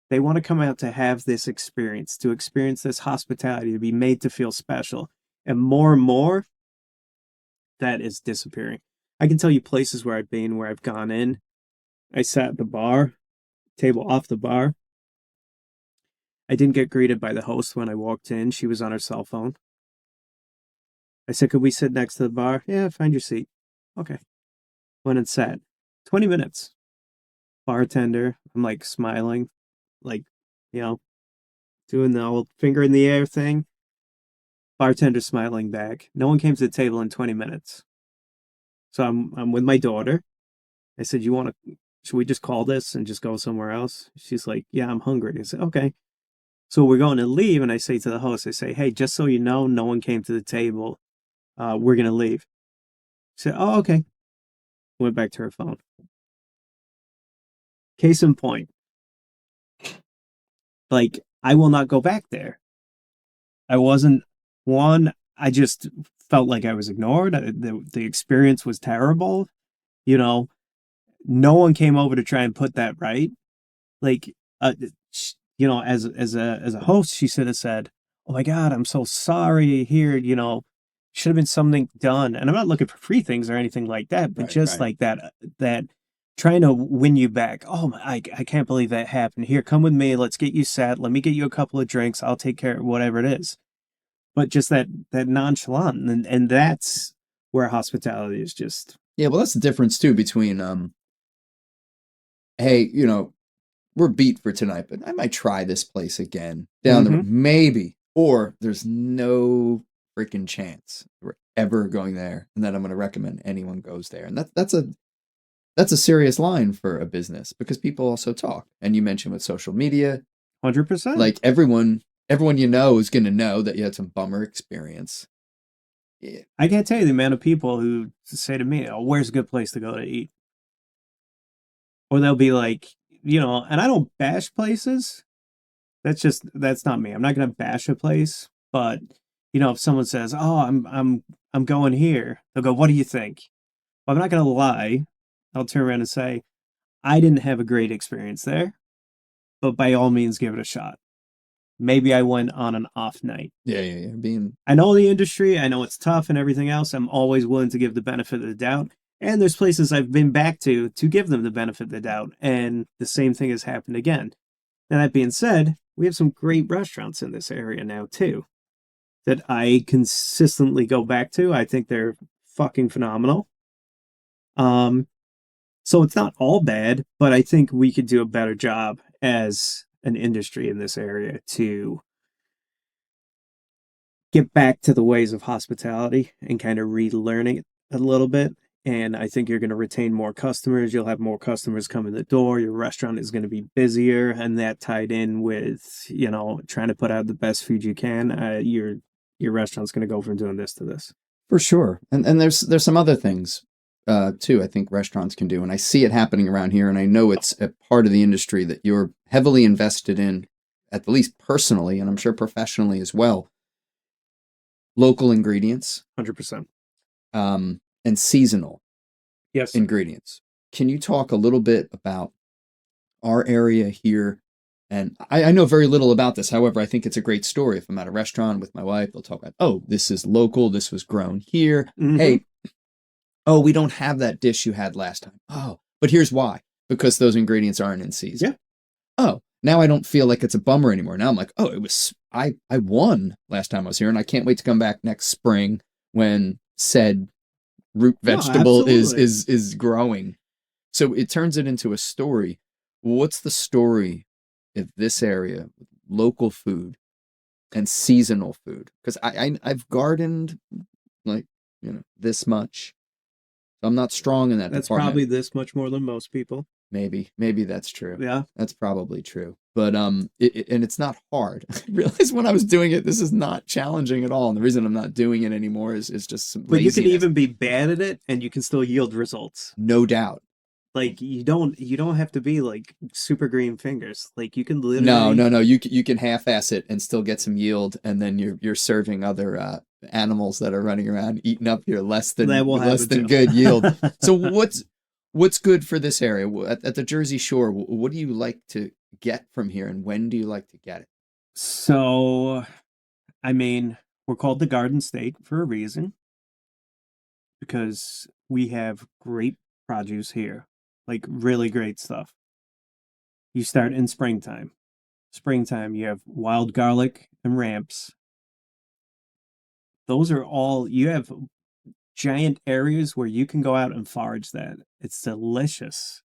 They want to come out to have this experience, to experience this hospitality, to be made to feel special. And more, that is disappearing. I can tell you places where I've been, where I've gone in. I sat at the bar, table off the bar. I didn't get greeted by the host when I walked in. She was on her cell phone. I said, could we sit next to the bar? Yeah, find your seat. Okay. Went and sat. 20 minutes. Bartender. I'm like smiling, like, you know, doing the old finger in the air thing. Bartender smiling back. No one came to the table in 20 minutes. So I'm with my daughter. I said, should we just call this and just go somewhere else? She's like, yeah, I'm hungry. I said, okay. So we're going to leave. And I say to the host, I say, hey, just so you know, no one came to the table. We're going to leave. She said, oh, okay. Went back to her phone. Case in point, like, I will not go back there. I wasn't one. I just felt like I was ignored. The experience was terrible. You know, no one came over to try and put that right. Like, as a host, she should have said, "Oh my God, I'm so sorry. Here, should have been something done." And I'm not looking for free things or anything like that, but Right, just right. like that trying to win you back. Oh, I can't believe that happened. Here, come with me. Let's get you set. Let me get you a couple of drinks. I'll take care of whatever it is. But just that nonchalant, and that's where hospitality is just. Yeah, well, that's the difference too between hey, we're beat for tonight, but I might try this place again down the road, Mm-hmm. maybe. Or there's no freaking chance we're ever going there, and then I'm going to recommend anyone goes there, and that's a serious line for a business because people also talk. And you mentioned with social media, 100%. like everyone you know is going to know that you had some bummer experience. Yeah. I can't tell you the amount of people who say to me, "Oh, where's a good place to go to eat?" Or they'll be like, and I don't bash places. That's not me. I'm not gonna bash a place, but if someone says, "Oh, I'm going here," they'll go, "What do you think?" Well, I'm not gonna lie. I'll turn around and say, I didn't have a great experience there, but by all means, give it a shot. Maybe I went on an off night. Yeah. Being I know the industry, I know it's tough and everything else. I'm always willing to give the benefit of the doubt. And there's places I've been back to give them the benefit of the doubt. And the same thing has happened again. Now, that being said, we have some great restaurants in this area now, too, that I consistently go back to. I think they're fucking phenomenal. Um, so it's not all bad, but I think we could do a better job as an industry in this area to get back to the ways of hospitality and kind of relearn it a little bit. And I think you're going to retain more customers. You'll have more customers come in the door. Your restaurant is going to be busier, and that tied in with, you know, trying to put out the best food you can. Your restaurant's going to go from doing this to this. for sure. And there's some other things too I think restaurants can do. And I see it happening around here, and I know it's a part of the industry that you're heavily invested in, at the least personally, and I'm sure professionally as well. Local ingredients, 100%. and seasonal Yes. ingredients. Can you talk a little bit about our area here? And I know very little about this. However, I think it's a great story. If I'm at a restaurant with my wife, they'll talk about, oh, this is local. This was grown here. Mm-hmm. Hey, oh, we don't have that dish you had last time. Oh, but here's why. Because those ingredients aren't in season. Yeah. Oh, now I don't feel like it's a bummer anymore. Now I'm like, oh, I won last time I was here, and I can't wait to come back next spring when said root vegetable is growing. So it turns it into a story. What's the story of this area, local food and seasonal food? Because I've gardened like, this much. I'm not strong in that That's department. probably this much more than most people. Maybe that's true. Yeah. That's probably true. But and it's not hard. I realized when I was doing it, this is not challenging at all. And the reason I'm not doing it anymore is just some But laziness. you can even be bad at it and you can still yield results. No doubt. Like you don't have to be like super green fingers. Like you can literally No. You can half-ass it and still get some yield, and then you're serving other animals that are running around eating up your less than good yield. So what's good for this area at the Jersey Shore? What do you like to get from here, and when do you like to get it? So, I mean, we're called the Garden State for a reason, because we have great produce here, like really great stuff. You start in springtime. Springtime, you have wild garlic and ramps. Those are all, you have giant areas where you can go out and forage that. It's delicious.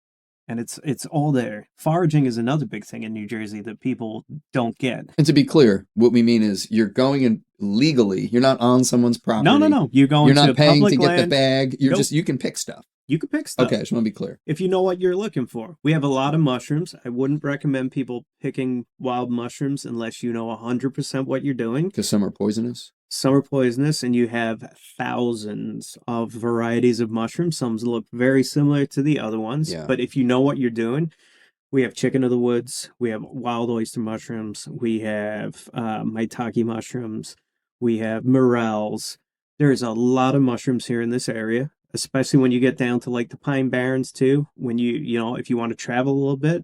And it's all there. Foraging is another big thing in New Jersey that people don't get. And to be clear, what we mean is you're going in legally. You're not on someone's property. No. You're not paying to get land. the bag. You're Nope. you can pick stuff. You can pick stuff. Okay, I just want to be clear. If you know what you're looking for. We have a lot of mushrooms. I wouldn't recommend people picking wild mushrooms unless you know 100% what you're doing. Because some are poisonous. Some are poisonous, and you have thousands of varieties of mushrooms. Some look very similar to the other ones. Yeah. But if you know what you're doing, we have chicken of the woods. We have wild oyster mushrooms. We have maitake mushrooms. We have morels. There's a lot of mushrooms here in this area, especially when you get down to like the Pine Barrens too. When if you want to travel a little bit,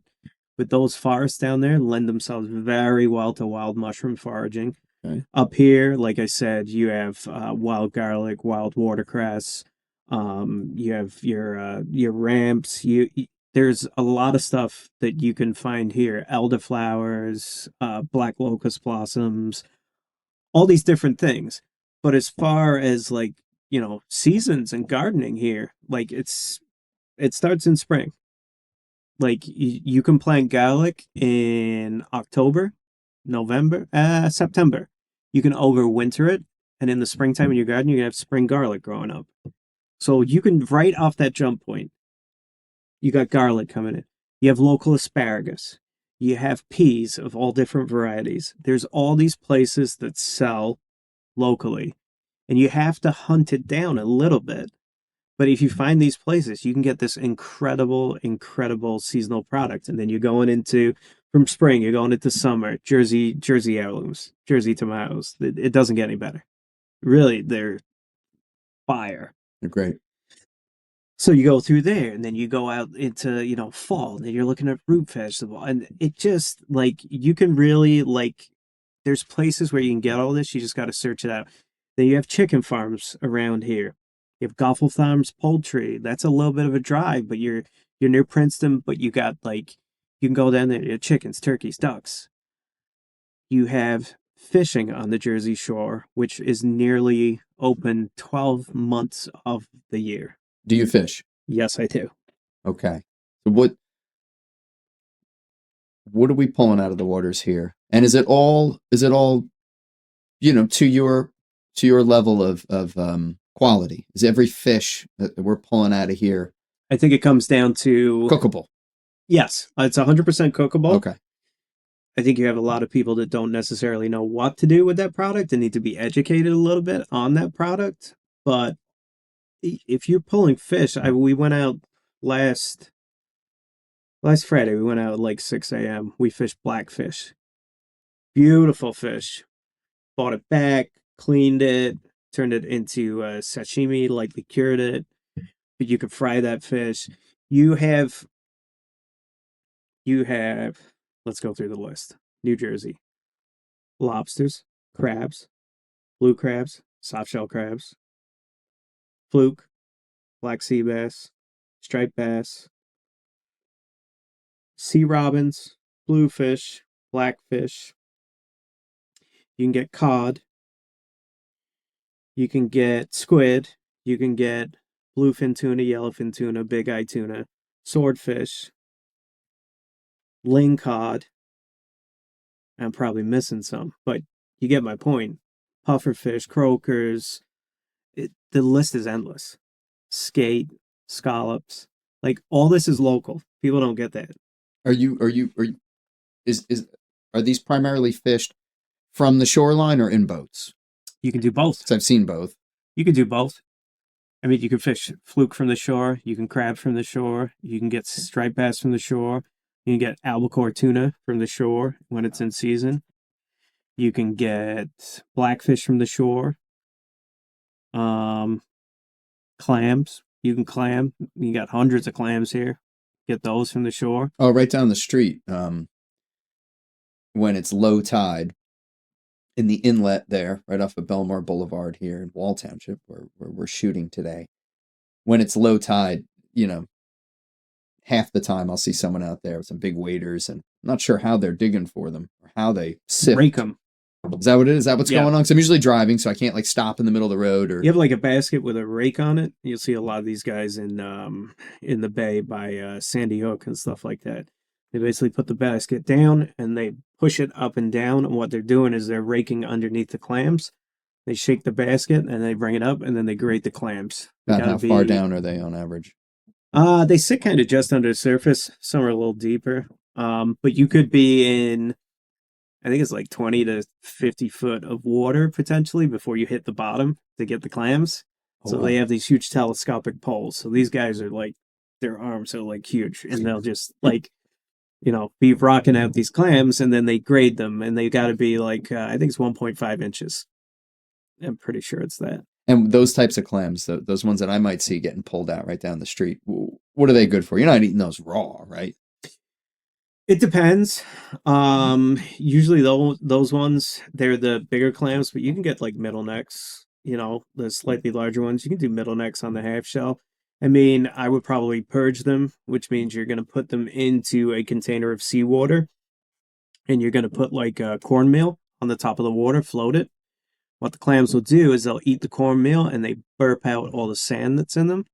with those forests down there, lend themselves very well to wild mushroom foraging. Okay. Up here, like I said, you have wild garlic, wild watercress. You have your ramps. There's a lot of stuff that you can find here: elderflowers, black locust blossoms, all these different things. But as far as like seasons and gardening here, like it starts in spring. Like you can plant garlic in October, November, September. You can overwinter it, and in the springtime in your garden, you can have spring garlic growing up. So you can, right off that jump point, you got garlic coming in. You have local asparagus. You have peas of all different varieties. There's all these places that sell locally, and you have to hunt it down a little bit. But if you find these places, you can get this incredible, incredible seasonal product. And then you're going into, from spring, you're going into summer, Jersey heirlooms, Jersey tomatoes. It doesn't get any better. Really, they're fire. They're great. So you go through there, and then you go out into, fall, and then you're looking at fruit festival, and it just like you can really like. There's places where you can get all this. You just got to search it out. Then you have chicken farms around here. You have Goffle Farms Poultry. That's a little bit of a drive, but you're near Princeton. But you got like you can go down there. You have chickens, turkeys, ducks. You have fishing on the Jersey Shore, which is nearly open 12 months of the year. Do you fish? Yes, I do. Okay. So what are we pulling out of the waters here? And is it all to your level of quality? Is every fish that we're pulling out of here I think it comes down to cookable? yes, it's 100% cookable. Okay. I think you have a lot of people that don't necessarily know what to do with that product and need to be educated a little bit on that product. But if you're pulling fish, we went out last Friday. We went out at like 6 a.m. We fished blackfish. Beautiful fish. Bought it back, cleaned it, turned it into sashimi, lightly cured it. But you can fry that fish. You have let's go through the list. New Jersey. Lobsters, crabs, blue crabs, soft shell crabs, fluke, black sea bass, striped bass, sea robins, bluefish, blackfish. You can get cod. You can get squid. You can get bluefin tuna, yellowfin tuna, big eye tuna, swordfish, ling cod. I'm probably missing some, but you get my point. Pufferfish, croakers. The list is endless. Skate, scallops. Like all this is local. People don't get that. Is are these primarily fished from the shoreline or in boats? You can do both. 'Cause I've seen both. You can do both. I mean, you can fish fluke from the shore. You can crab from the shore. You can get striped bass from the shore. You can get albacore tuna from the shore when it's in season. You can get blackfish from the shore. Clams. You can clam. You got hundreds of clams here. Get those from the shore. Oh, right down the street. When it's low tide in the inlet there, right off of Belmar Boulevard here in Wall Township, where we're shooting today. When it's low tide, half the time I'll see someone out there with some big waders, and I'm not sure how they're digging for them or how they sift. Rake them. Is that what it is? Is that what's Yeah. going on? Because I'm usually driving, so I can't like stop in the middle of the road or. You have like a basket with a rake on it. You'll see a lot of these guys in the bay by Sandy Hook and stuff like that. They basically put the basket down and they push it up and down. And what they're doing is they're raking underneath the clams. They shake the basket and they bring it up and then they grate the clams. About how far down are they on average? They sit kind of just under the surface. Some are a little deeper. But you could be in, I think it's like 20 to 50 foot of water potentially before you hit the bottom to get the clams. Oh, So wow. they have these huge telescopic poles. So these guys are like, their arms are like huge and they'll just like, be rocking out these clams and then they grade them and they got to be like, I think it's 1.5 inches. I'm pretty sure it's that. And those types of clams, those ones that I might see getting pulled out right down the street, what are they good for? You're not eating those raw, right? It depends. Usually those ones, they're the bigger clams, but you can get like middle necks, the slightly larger ones. You can do middle necks on the half shell. I mean, I would probably purge them, which means you're going to put them into a container of seawater and you're going to put like cornmeal on the top of the water, float it. What the clams will do is they'll eat the cornmeal and they burp out all the sand that's in them.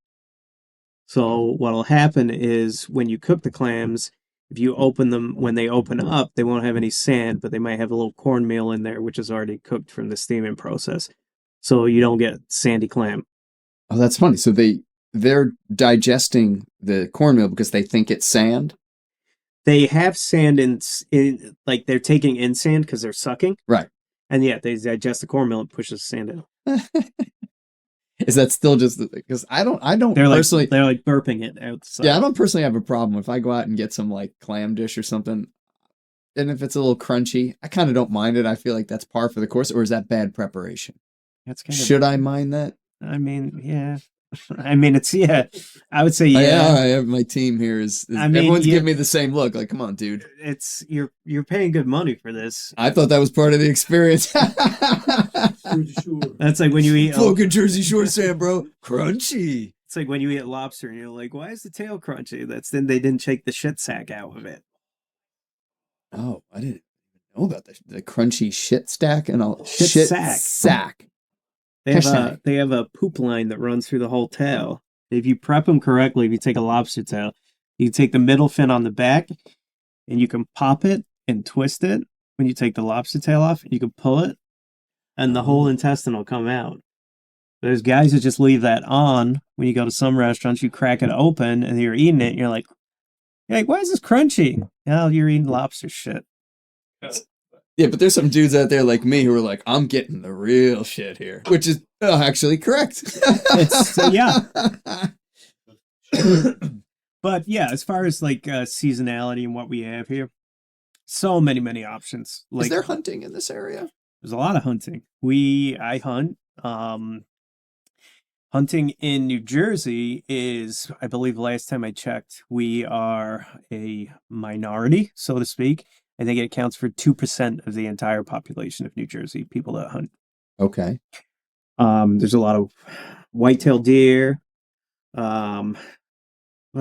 So what'll happen is when you cook the clams, if you open them, when they open up, they won't have any sand, but they might have a little cornmeal in there, which is already cooked from the steaming process. So you don't get sandy clam. Oh, that's funny. So they're digesting the cornmeal because they think it's sand? They have sand in like they're taking in sand because they're sucking. Right. And yeah, they digest the cornmeal and pushes the sand out. Is that still just because I don't They're personally they're like burping it outside. Yeah, I don't personally have a problem if I go out and get some like clam dish or something, and if it's a little crunchy, I kind of don't mind it. I feel like that's par for the course, or is that bad preparation? That's kind of, Should I mind that? I mean, yeah. I mean, it's yeah. I would say Yeah, yeah. I have my team here is I mean, everyone's yeah. giving me the same look. Like, come on, dude. It's you're paying good money for this. I thought that was part of the experience. That's like when you eat. Fucking Jersey Shore Sam, bro. Crunchy. It's like when you eat lobster and you're like, why is the tail crunchy? That's then they didn't shake the shit sack out of it. Oh, I didn't know about the crunchy shit stack and all Shit sack. They have a poop line that runs through the whole tail. If you prep them correctly, if you take a lobster tail, you take the middle fin on the back and you can pop it and twist it. When you take the lobster tail off, you can pull it and the whole intestine will come out. There's guys who just leave that on. When you go to some restaurants, you crack it open and you're eating it and you're like, hey, why is this crunchy? Oh, you're eating lobster shit. Yeah, but there's some dudes out there like me who are like, I'm getting the real shit here, which is actually correct. Yeah. But yeah, as far as like seasonality and what we have here, so many options. Like, is there hunting in this area? There's a lot of hunting. I hunt. Hunting in New Jersey is, I believe last time I checked, we are a minority, so to speak. I think it accounts for 2% of the entire population of New Jersey, people that hunt. Okay. There's a lot of white-tailed deer. What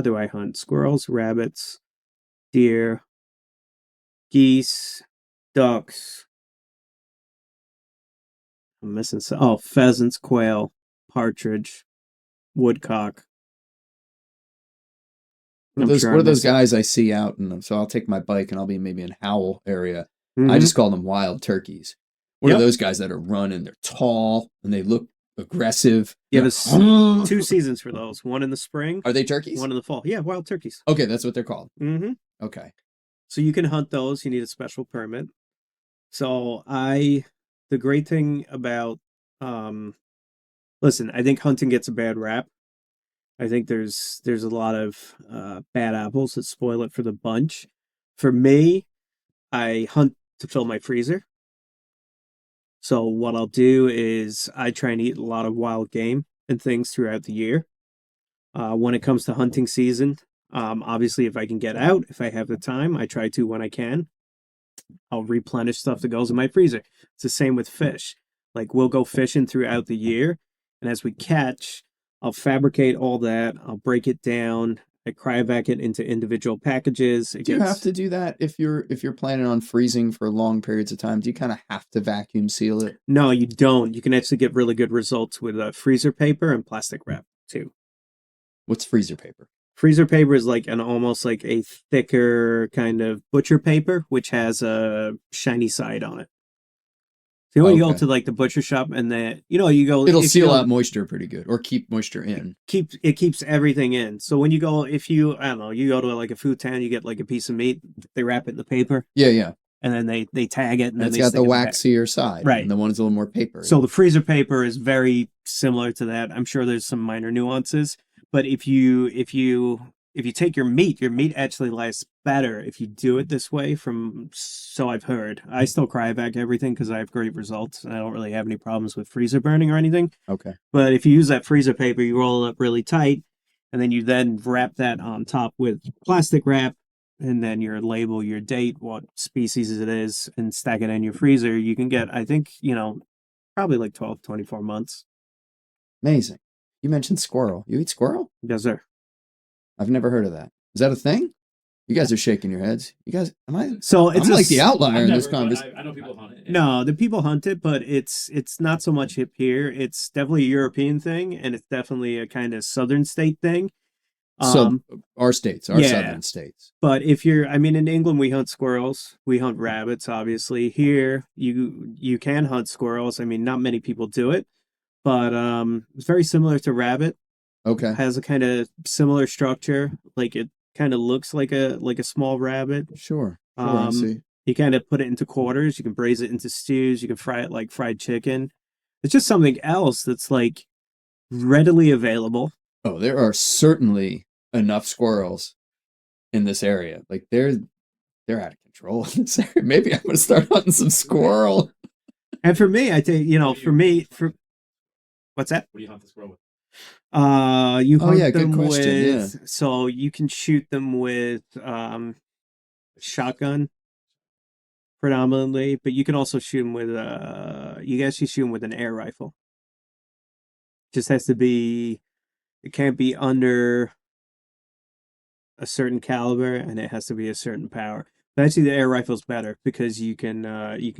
do I hunt? Squirrels, rabbits, deer, geese, ducks. I'm missing some. Oh, pheasants, quail, partridge, woodcock. What are those guys I see out? And so I'll take my bike and I'll be maybe in Howell area. Mm-hmm. I just call them wild turkeys. What are those guys that are running? They're tall and they look aggressive. Yeah, there's 2 seasons for those. One in the spring. Are they turkeys? One in the fall. Yeah, wild turkeys. Okay, that's what they're called. Mm-hmm. Okay. So you can hunt those. You need a special permit. So the great thing about, listen, I think hunting gets a bad rap. I think there's a lot of bad apples that spoil it for the bunch. For me, I hunt to fill my freezer. So what I'll do is I try and eat a lot of wild game and things throughout the year. When it comes to hunting season, obviously if I can get out, if I have the time, I try to when I can. I'll replenish stuff that goes in my freezer. It's the same with fish. Like we'll go fishing throughout the year, and as we catch, I'll fabricate all that. I'll break it down. I cryovac it into individual packages. Do you have to do that if you're planning on freezing for long periods of time? Do you kind of have to vacuum seal it? No, you don't. You can actually get really good results with freezer paper and plastic wrap too. What's freezer paper? Freezer paper is like almost like a thicker kind of butcher paper, which has a shiny side on it. So when you go to like the butcher shop and it'll seal out moisture pretty good or keep moisture in. It keeps everything in. So when you go, you go to like a food town, you get like a piece of meat, they wrap it in the paper. Yeah. And then they tag it. And it's got the waxier side. Right. And the one is a little more paper. So the freezer paper is very similar to that. I'm sure there's some minor nuances. But if you take your meat actually lasts better if you do it this way. So I've heard. I still cryovac everything because I have great results and I don't really have any problems with freezer burning or anything. Okay. But if you use that freezer paper, you roll it up really tight, and then you wrap that on top with plastic wrap, and then your label, your date, what species it is, and stack it in your freezer. You can get, I think, probably like 12, 24 months. Amazing. You mentioned squirrel. You eat squirrel? Yes, sir. I've never heard of that. Is that a thing? You guys are shaking your heads. You guys, So it's I'm like the outlier in this conversation. I know people hunt it. Yeah. No, the people hunt it, but it's not so much hip here. It's definitely a European thing, and it's definitely a kind of southern state thing. So our southern states. But in England, we hunt squirrels. We hunt rabbits, obviously. Here, you can hunt squirrels. Not many people do it, but it's very similar to rabbit. Okay. Has a kind of similar structure. Like it kind of looks like a small rabbit. Sure. I see. You kind of put it into quarters. You can braise it into stews. You can fry it like fried chicken. It's just something else that's like readily available. Oh, there are certainly enough squirrels in this area. Like they're out of control in this area. Maybe I'm going to start hunting some squirrel. And for me, I think, for what's that? What do you hunt the squirrel with? You Oh yeah, hunt good them question. Yeah. with, so you can shoot them with shotgun predominantly, but you can also shoot them with you can actually shoot them with an air rifle. Just has to be, it can't be under a certain caliber and it has to be a certain power. But actually the air rifle's better because you can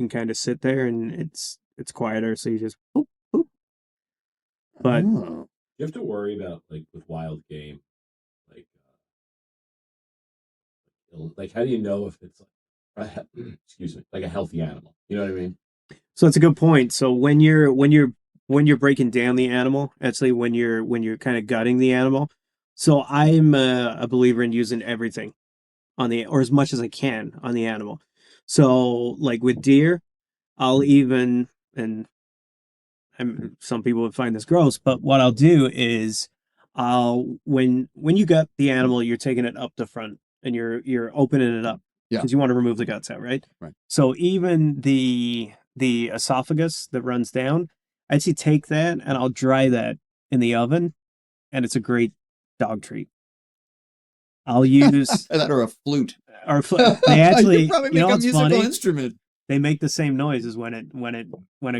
kind of sit there and it's quieter, so you just boop, boop. But Oh. You have to worry about like with wild game, like how do you know if it's like excuse me, like a healthy animal? You know what I mean? so it's a good point. So when you're breaking down the animal, actually when you're kind of gutting the animal. So I'm a believer in using everything on the, or as much as I can on the animal. So like with deer, I'll even, and some people would find this gross, but what I'll do is I'll, when you gut the animal, you're taking it up the front and you're opening it up Yeah. because you want to remove the guts out, right? Right. So even the esophagus that runs down, I actually take that and I'll dry that in the oven, and it's a great dog treat. I'll use That or a flute. or they You could actually, probably you make know a what's musical funny? instrument. They make the same noises when it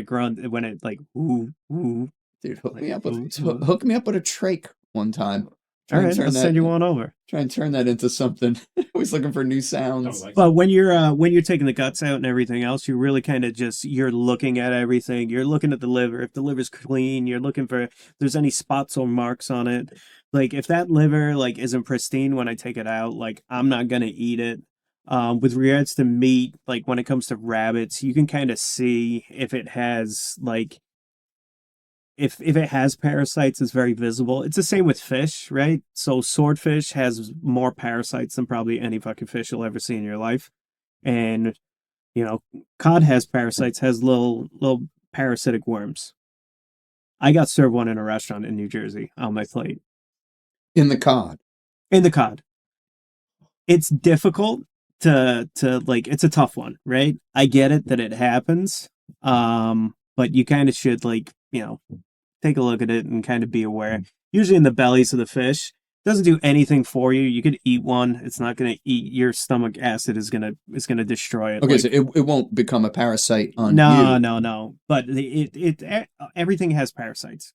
grunts, when it like ooh ooh. Dude, Like, ooh, ooh. hook me up with a trach one time. All right, I'll send you one over. Try and turn that into something. Always looking for new Oh, sounds. like But when you're taking the guts out and everything else, you really kind of just, you're looking at everything. You're looking at the liver. If the liver's clean, you're looking for if there's any spots or marks on it. Like if that liver like isn't pristine when I take it out, like I'm not gonna eat it. With regards to meat, like when it comes to rabbits, you can kind of see if it has like if it has parasites, it's very visible. It's the same with fish, right? So swordfish has more parasites than probably any fucking fish you'll ever see in your life. And you know, cod has parasites, has little parasitic worms. I got served one in a restaurant in New Jersey on my plate. In the cod. In the cod. It's difficult to like, it's a tough one, right? I get it that it happens. But you kind of should like, you know, take a look at it and kind of be aware. Usually in the bellies of the fish, it doesn't do anything for you. You could eat one. It's not going to eat your stomach acid is gonna destroy it. Okay, Like, so it won't become a parasite on no, you. no, no. But everything has parasites.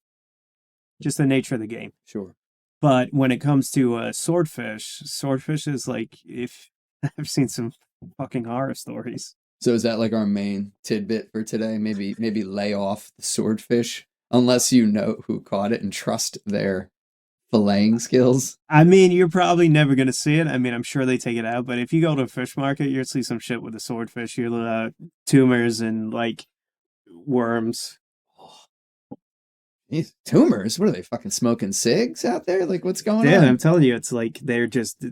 Just the nature of the game. Sure. But when it comes to swordfish is like, if I've seen some fucking horror stories. So is that like our main tidbit for today? Maybe lay off the swordfish unless you know who caught it and trust their filleting skills. I mean, you're probably never gonna see it. I mean, I'm sure they take it out, but if you go to a fish market, you'll see some shit with a swordfish. You'll tumors and like worms. These tumors, what are they fucking smoking cigs out there? Like what's going Yeah, on? I'm telling you, it's like they're just,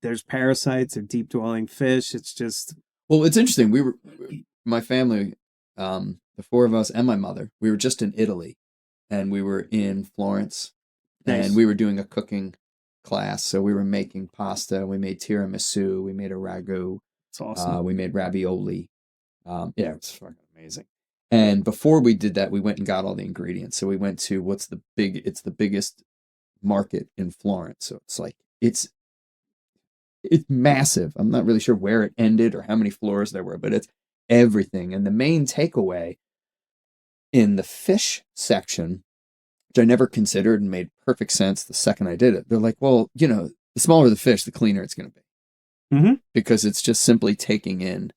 there's parasites or deep dwelling fish. It's just Well, it's interesting. My family, the four of us and my mother, we were just in Italy and we were in Florence nice. and we were doing a cooking class. So we were making pasta, we made tiramisu, we made a ragu, It's awesome. we made ravioli. Yeah, it was fucking amazing. And before we did that, we went and got all the ingredients. So we went to it's the biggest market in Florence. So it's massive. I'm not really sure where it ended or how many floors there were, but it's everything. And the main takeaway in the fish section, which I never considered and made perfect sense the second I did it, they're like, well, you know, the smaller the fish, the cleaner it's going to be. Mm-hmm. Because it's just simply taking in.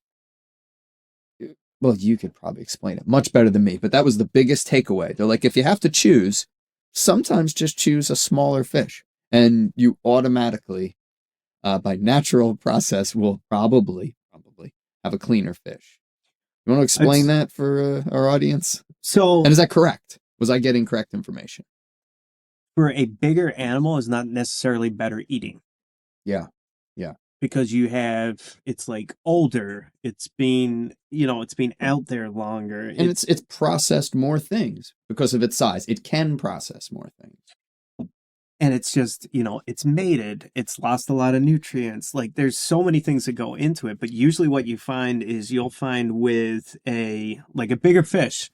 Well, you could probably explain it much better than me, but that was the biggest takeaway. They're like, if you have to choose, sometimes just choose a smaller fish, and you automatically, by natural process, will probably have a cleaner fish. You want to explain that for our audience? So, And is that correct? Was I getting correct information? for a bigger animal, is not necessarily better eating. Yeah. Because you have, it's like older, it's been, you know, it's been out there longer, And it's processed more things because of its size. It can process more things. and it's just, you know, it's mated, it's lost a lot of nutrients. Like there's so many things that go into it, but usually what you find is you'll find with a like a bigger fish,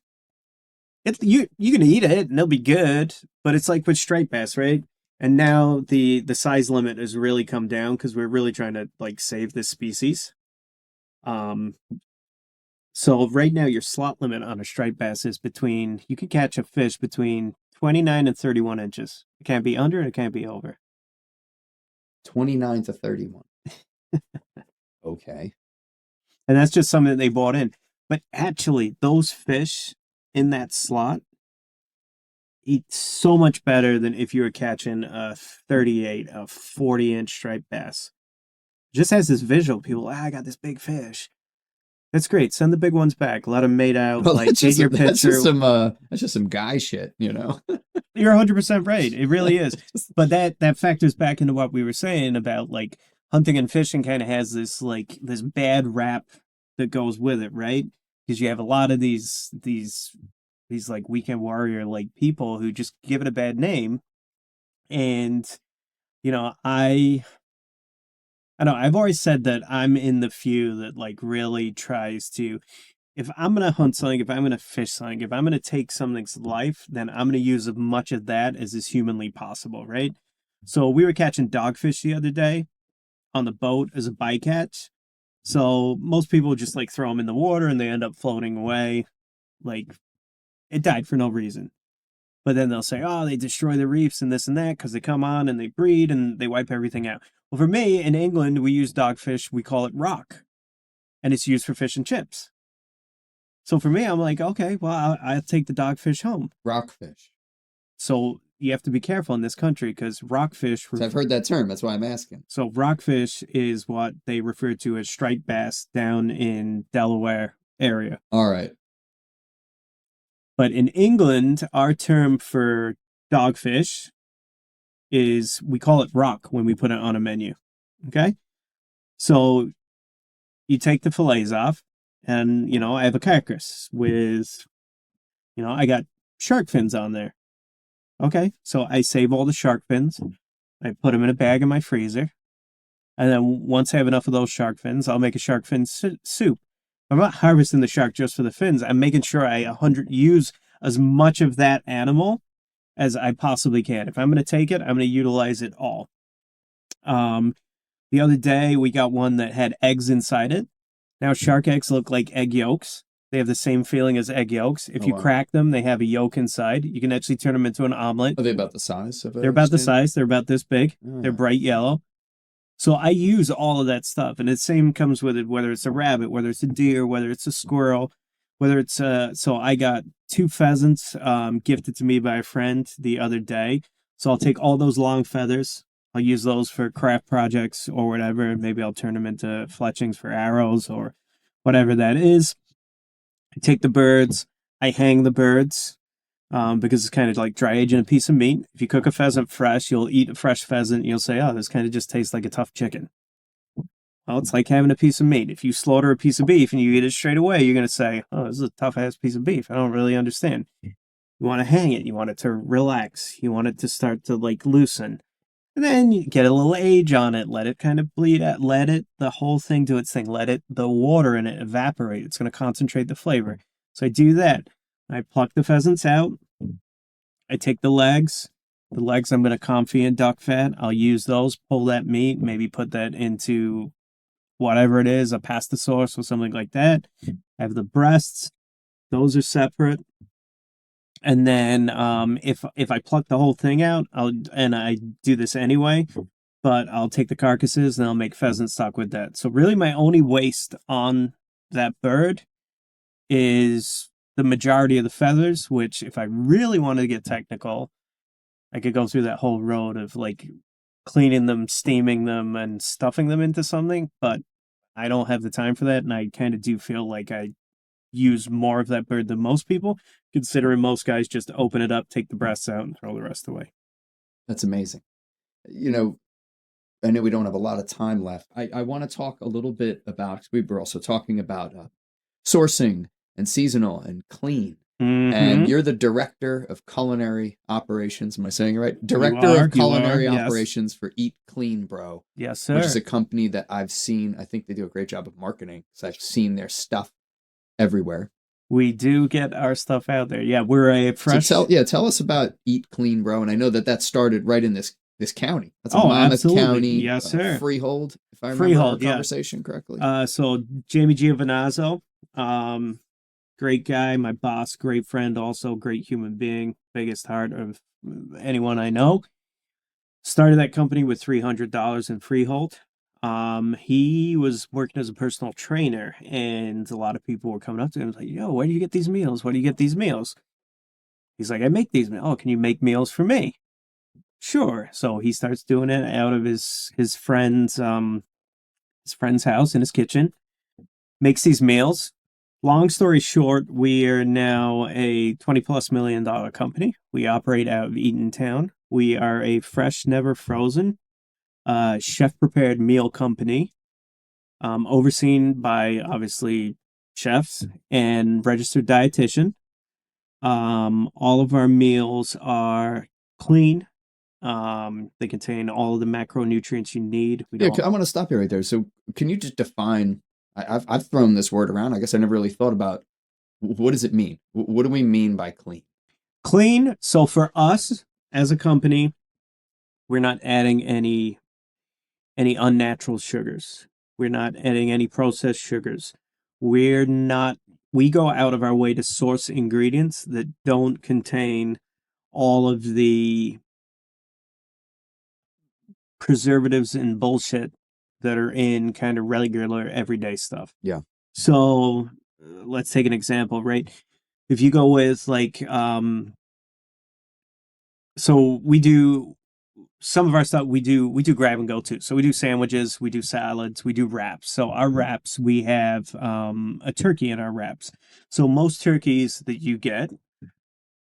You can eat it and it'll be good, but it's like with striped bass, right? And now the size limit has really come down because we're really trying to like save this species. Um, so right now your slot limit on a striped bass is between you can catch a fish between 29 and 31 inches. It can't be under and it can't be over. 29 to 31. Okay. And that's just something that they bought in. But actually, those fish in that slot eat so much better than if you were catching a 38, a 40-inch striped bass. Just has this visual, people, I got this big fish. That's great. Send the big ones back. Let them mate out. Well, like, get your picture. That's just some guy shit, you know? You're 100% right. It really is. But that factors back into what we were saying about like hunting and fishing kind of has this bad rap that goes with it, right? Because you have a lot of these like weekend warrior like people who just give it a bad name. And you know, I know I've always said that I'm in the few that like really tries to, if I'm going to hunt something, if I'm going to fish something, if I'm going to take something's life, then I'm going to use as much of that as is humanly possible, right? So we were catching dogfish the other day on the boat as a bycatch. So most people just like throw them in the water and they end up floating away. Like it died for no reason. But then they'll say, oh, they destroy the reefs and this and that because they come on and they breed and they wipe everything out. Well, for me, in England, we use dogfish. We call it rock. And it's used for fish and chips. So for me, I'm like, okay, well, I'll take the dogfish home. Rockfish. So you have to be careful in this country because rockfish. So I've heard that term. That's why I'm asking. So rockfish is what they refer to as striped bass down in Delaware area. All right. But in England, our term for dogfish is, we call it rock when we put it on a menu. Okay? So you take the fillets off, and, you know, I have a carcass with, you know, I got shark fins on there. Okay? So I save all the shark fins. I put them in a bag in my freezer. And then once I have enough of those shark fins, I'll make a shark fin soup. I'm not harvesting the shark just for the fins. I'm making sure I use as much of that animal as I possibly can. If I'm going to take it, I'm going to utilize it all. The other day, we got one that had eggs inside it. Now, shark eggs look like egg yolks. They have the same feeling as egg yolks. If you crack them, they have a yolk inside. You can actually turn them into an omelet. Are they about the size of it? They're about the size. They're about this big. Oh. They're bright yellow. So I use all of that stuff, and the same comes with it, whether it's a rabbit, whether it's a deer, whether it's a squirrel, whether it's so I got 2 pheasants gifted to me by a friend the other day. So I'll take all those long feathers. I'll use those for craft projects or whatever. Maybe I'll turn them into fletchings for arrows or whatever that is. I take the birds. I hang the birds. Because it's kind of like dry aging a piece of meat. If you cook a pheasant fresh, you'll eat a fresh pheasant. You'll say, oh, this kind of just tastes like a tough chicken. Well, it's like having a piece of meat. If you slaughter a piece of beef and you eat it straight away, you're going to say, oh, this is a tough-ass piece of beef. I don't really understand. You want to hang it. You want it to relax. You want it to start to, like, loosen. And then you get a little age on it. Let it kind of bleed out. Let it, the whole thing do its thing. The water in it evaporate. It's going to concentrate the flavor. So I do that. I pluck the pheasants out. I take the legs. The legs I'm going to confit in duck fat. I'll use those, pull that meat, maybe put that into whatever it is, a pasta sauce or something like that. I have the breasts. Those are separate. And then if I pluck the whole thing out, I do this anyway, but I'll take the carcasses and I'll make pheasant stock with that. So really my only waste on that bird is the majority of the feathers, which if I really wanted to get technical, I could go through that whole road of like cleaning them, steaming them, and stuffing them into something, but I don't have the time for that, and I kind of do feel like I use more of that bird than most people, considering most guys just open it up, take the breasts out, and throw the rest away. That's amazing. You know, I know we don't have a lot of time left. I want to talk a little bit about, we were also talking about sourcing and seasonal and clean. Mm-hmm. And you're the director of culinary operations. Am I saying it right? Director of culinary operations for Eat Clean Bro. Yes, sir. Which is a company that I've seen. I think they do a great job of marketing because I've seen their stuff everywhere. We do get our stuff out there. Yeah, we're a So fresh. tell us about Eat Clean, bro. And I know that started right in this county. That's a Oh, Monmouth absolutely. County Yes, sir. freehold, if I remember our Freehold, yeah. conversation correctly. So Jamie Giovinazzo, great guy, my boss, great friend, also great human being, biggest heart of anyone I know. Started that company with $300 in freehold. He was working as a personal trainer, and a lot of people were coming up to him like, "Yo, where do you get these meals? Where do you get these meals?" He's like, "I make these meals." "Oh, can you make meals for me?" "Sure." So he starts doing it out of his friend's house in his kitchen. Makes these meals. Long story short, we are now a $20+ million company. We operate out of Eatontown. We are a fresh, never frozen, chef-prepared meal company, overseen by, obviously, chefs and registered dietitian. All of our meals are clean. They contain all of the macronutrients you need. I want to stop you right there. So can you just define, I've thrown this word around. I guess I never really thought about what does it mean? What do we mean by clean? Clean. So for us as a company, we're not adding any unnatural sugars. We're not adding any processed sugars. We go out of our way to source ingredients that don't contain all of the preservatives and bullshit that are in kind of regular everyday stuff. Yeah. So let's take an example, right? If you go with so we do some of our stuff, we do grab and go too. So we do sandwiches, we do salads, we do wraps. So our wraps, we have a turkey in our wraps. So most turkeys that you get,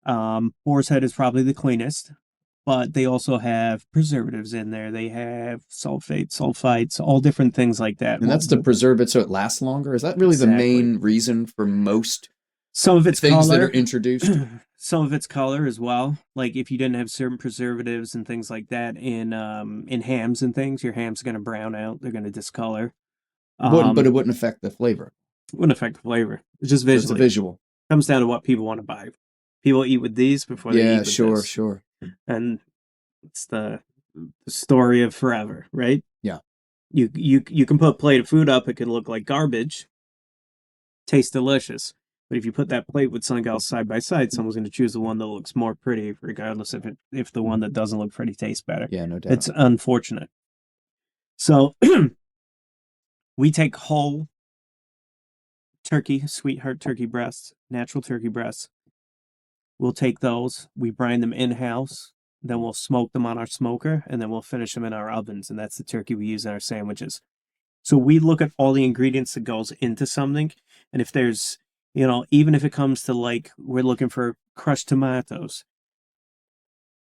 boar's head is probably the cleanest, but they also have preservatives in there. They have sulfites, all different things like that. And that's to preserve it so it lasts longer. Is that really the main reason for most some of its things color that are introduced? Some of its color as well. Like if you didn't have certain preservatives and things like that in hams and things, your ham's going to brown out. They're going to discolor. But it wouldn't affect the flavor. It wouldn't affect the flavor. It's just visually. It's a visual. It comes down to what people want to buy. People eat with these before they eat with this. Sure. And it's the story of forever, right? Yeah. You can put a plate of food up, it can look like garbage, taste delicious. But if you put that plate with something else side by side, someone's going to choose the one that looks more pretty, regardless if the one that doesn't look pretty tastes better. Yeah, no doubt. It's unfortunate. So we take whole turkey, sweetheart turkey breasts, natural turkey breasts. We'll take those, we brine them in-house, then we'll smoke them on our smoker, and then we'll finish them in our ovens, and that's the turkey we use in our sandwiches. So we look at all the ingredients that goes into something, and if there's, even if it comes to like, we're looking for crushed tomatoes,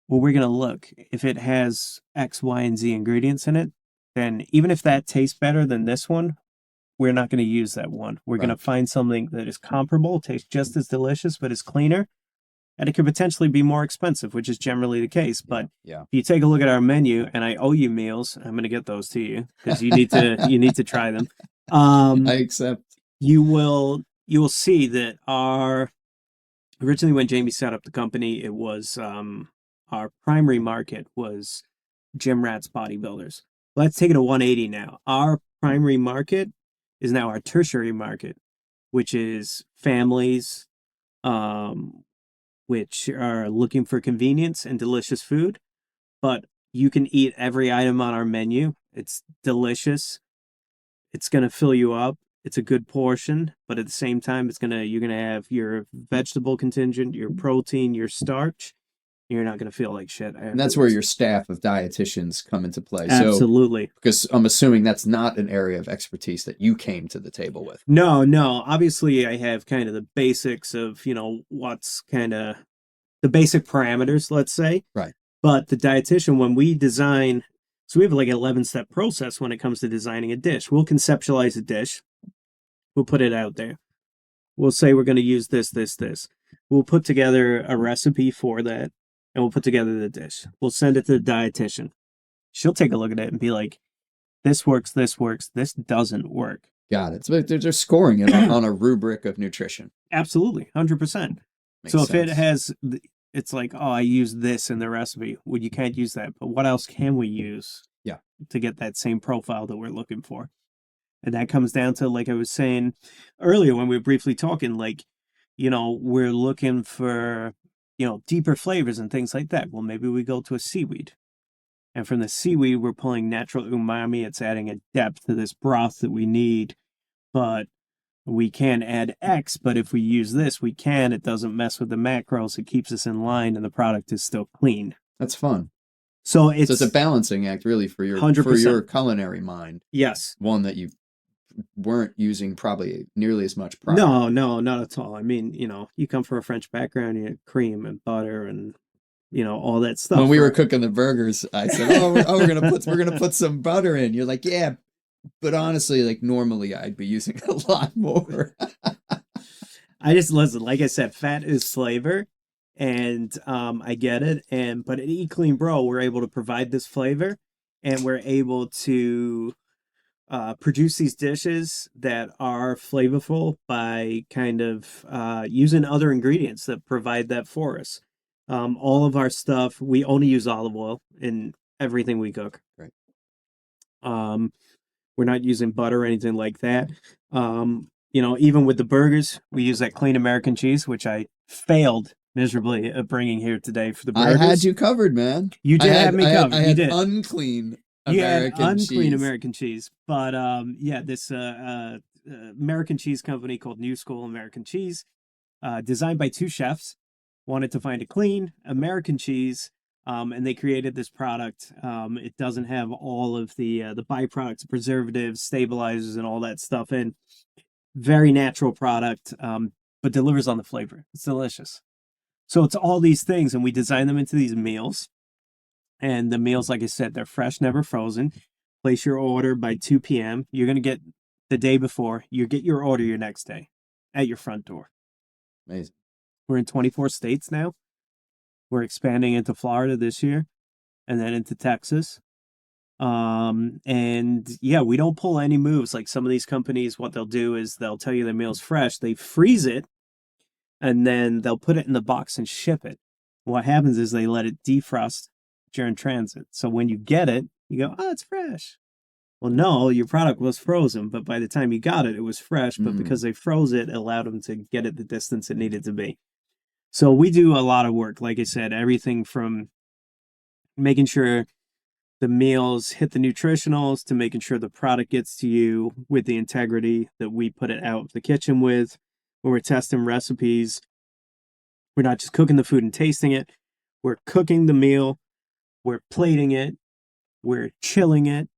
well, we're going to look. If it has X, Y, and Z ingredients in it, then even if that tastes better than this one, we're not going to use that one. We're going to find something that is comparable, tastes just as delicious, but is cleaner. And it could potentially be more expensive, which is generally the case. But if you take a look at our menu, and I owe you meals, I'm going to get those to you because you need to try them. I accept. You will see that originally when Jamie set up the company, it was our primary market was gym rats, bodybuilders. Let's take it a 180 now. Our primary market is now our tertiary market, which is families, which are looking for convenience and delicious food, but you can eat every item on our menu. It's delicious. It's going to fill you up. It's a good portion, but at the same time, you're going to have your vegetable contingent, your protein, your starch. You're not going to feel like shit. And that's where your staff of dietitians come into play. Absolutely. So, because I'm assuming that's not an area of expertise that you came to the table with. No. Obviously, I have kind of the basics of, what's kind of the basic parameters, let's say. Right. But the dietitian, when we design, so we have like an 11-step process when it comes to designing a dish. We'll conceptualize a dish. We'll put it out there. We'll say we're going to use this. We'll put together a recipe for that. And we'll put together the dish. We'll send it to the dietitian. She'll take a look at it and be like, this works, this doesn't work. Got it. So they're just scoring it on a rubric of nutrition. Absolutely, 100%. Makes So if it sense. has, it's like, oh, I use this in the recipe. Well, you can't use that, but what else can we use? Yeah. To get that same profile that we're looking for. And that comes down to, like I was saying earlier when we were briefly talking, like, we're looking for, deeper flavors and things like that. Well, maybe we go to a seaweed. And from the seaweed, we're pulling natural umami. It's adding a depth to this broth that we need. But we can add X, but if we use this, we can. It doesn't mess with the macros. It keeps us in line, and the product is still clean. That's fun. So it's a balancing act, really, for your 100%. culinary mind. Yes. One that you weren't using probably nearly as much prior. No, not at all. I mean, you come from a French background, you had cream and butter and all that stuff. When we were cooking the burgers, I said, we're gonna put some butter in. You're like, yeah, but honestly, like normally I'd be using a lot more. I just listen, like I said, fat is flavor, and I get it. But at Eat Clean Bro, we're able to provide this flavor, and we're able to produce these dishes that are flavorful by kind of using other ingredients that provide that for us. All of our stuff, we only use olive oil in everything we cook. Right. We're not using butter or anything like that. Even with the burgers, we use that clean American cheese, which I failed miserably at bringing here today for the burgers. I had you covered, man. You did have me covered. I had you did. Unclean you American had unclean cheese. American cheese. But this American cheese company called New School American Cheese, designed by two chefs, wanted to find a clean American cheese. And they created this product. It doesn't have all of the byproducts, preservatives, stabilizers, and all that stuff in. Very natural product, but delivers on the flavor. It's delicious. So it's all these things, and we design them into these meals. And the meals, like I said, they're fresh, never frozen. Place your order by 2 p.m. You're going to get the day before. You get your order your next day at your front door. Amazing. We're in 24 states now. We're expanding into Florida this year and then into Texas. And yeah, we don't pull any moves. Like some of these companies, what they'll do is they'll tell you the meal's fresh. They freeze it and then they'll put it in the box and ship it. What happens is they let it defrost during transit. So when you get it, you go, oh, it's fresh. Well, no, your product was frozen, but by the time you got it, it was fresh. But because they froze it, it allowed them to get it the distance it needed to be. So we do a lot of work, like I said, everything from making sure the meals hit the nutritionals to making sure the product gets to you with the integrity that we put it out of the kitchen with. When we're testing recipes, we're not just cooking the food and tasting it. We're cooking the meal, we're plating it, we're chilling it,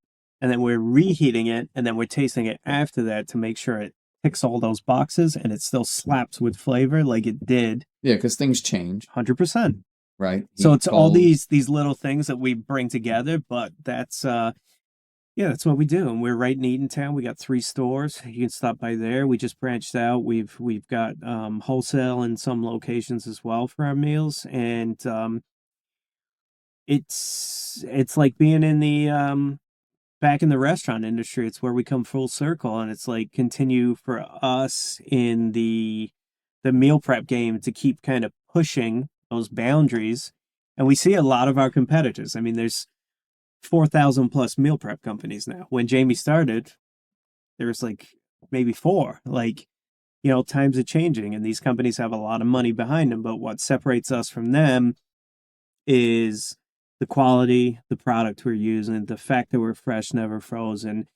and then we're reheating it, and then we're tasting it after that to make sure it ticks all those boxes and it still slaps with flavor like it did. Yeah, because things change. 100%. Right. So it's all these little things that we bring together, but that's that's what we do. And we're right in Eatontown. We got 3 stores. You can stop by there. We just branched out. We've got wholesale in some locations as well for our meals, and it's like being in the back in the restaurant industry. It's where we come full circle, and it's like continue for us in the meal prep game to keep kind of pushing those boundaries. And we see a lot of our competitors. I mean, there's 4,000 plus meal prep companies now. When Jamie started, there was like maybe 4. Like, times are changing and these companies have a lot of money behind them. But what separates us from them is the quality, the product we're using, the fact that we're fresh, never frozen,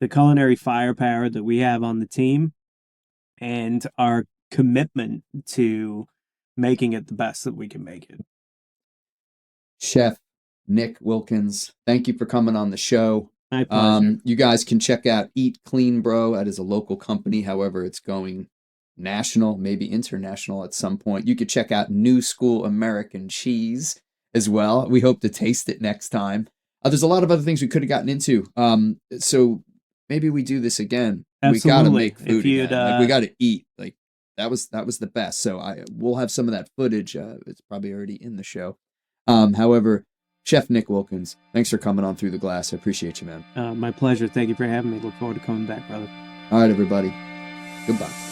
the culinary firepower that we have on the team, and our commitment to making it the best that we can make it. Chef Nick Wilkins, thank you for coming on the show. My pleasure. You guys can check out Eat Clean Bro. That is a local company. However, it's going national, maybe international at some point. You could check out New School American Cheese as well. We hope to taste it next time. There's a lot of other things we could have gotten into. So maybe we do this again. Absolutely. We got to make food again. Like, we got to eat. Like that was the best. So we'll have some of that footage. It's probably already in the show. However, Chef Nick Wilkins, thanks for coming on Through the Glass. I appreciate you, man. My pleasure. Thank you for having me. Look forward to coming back, brother. All right, everybody. Goodbye.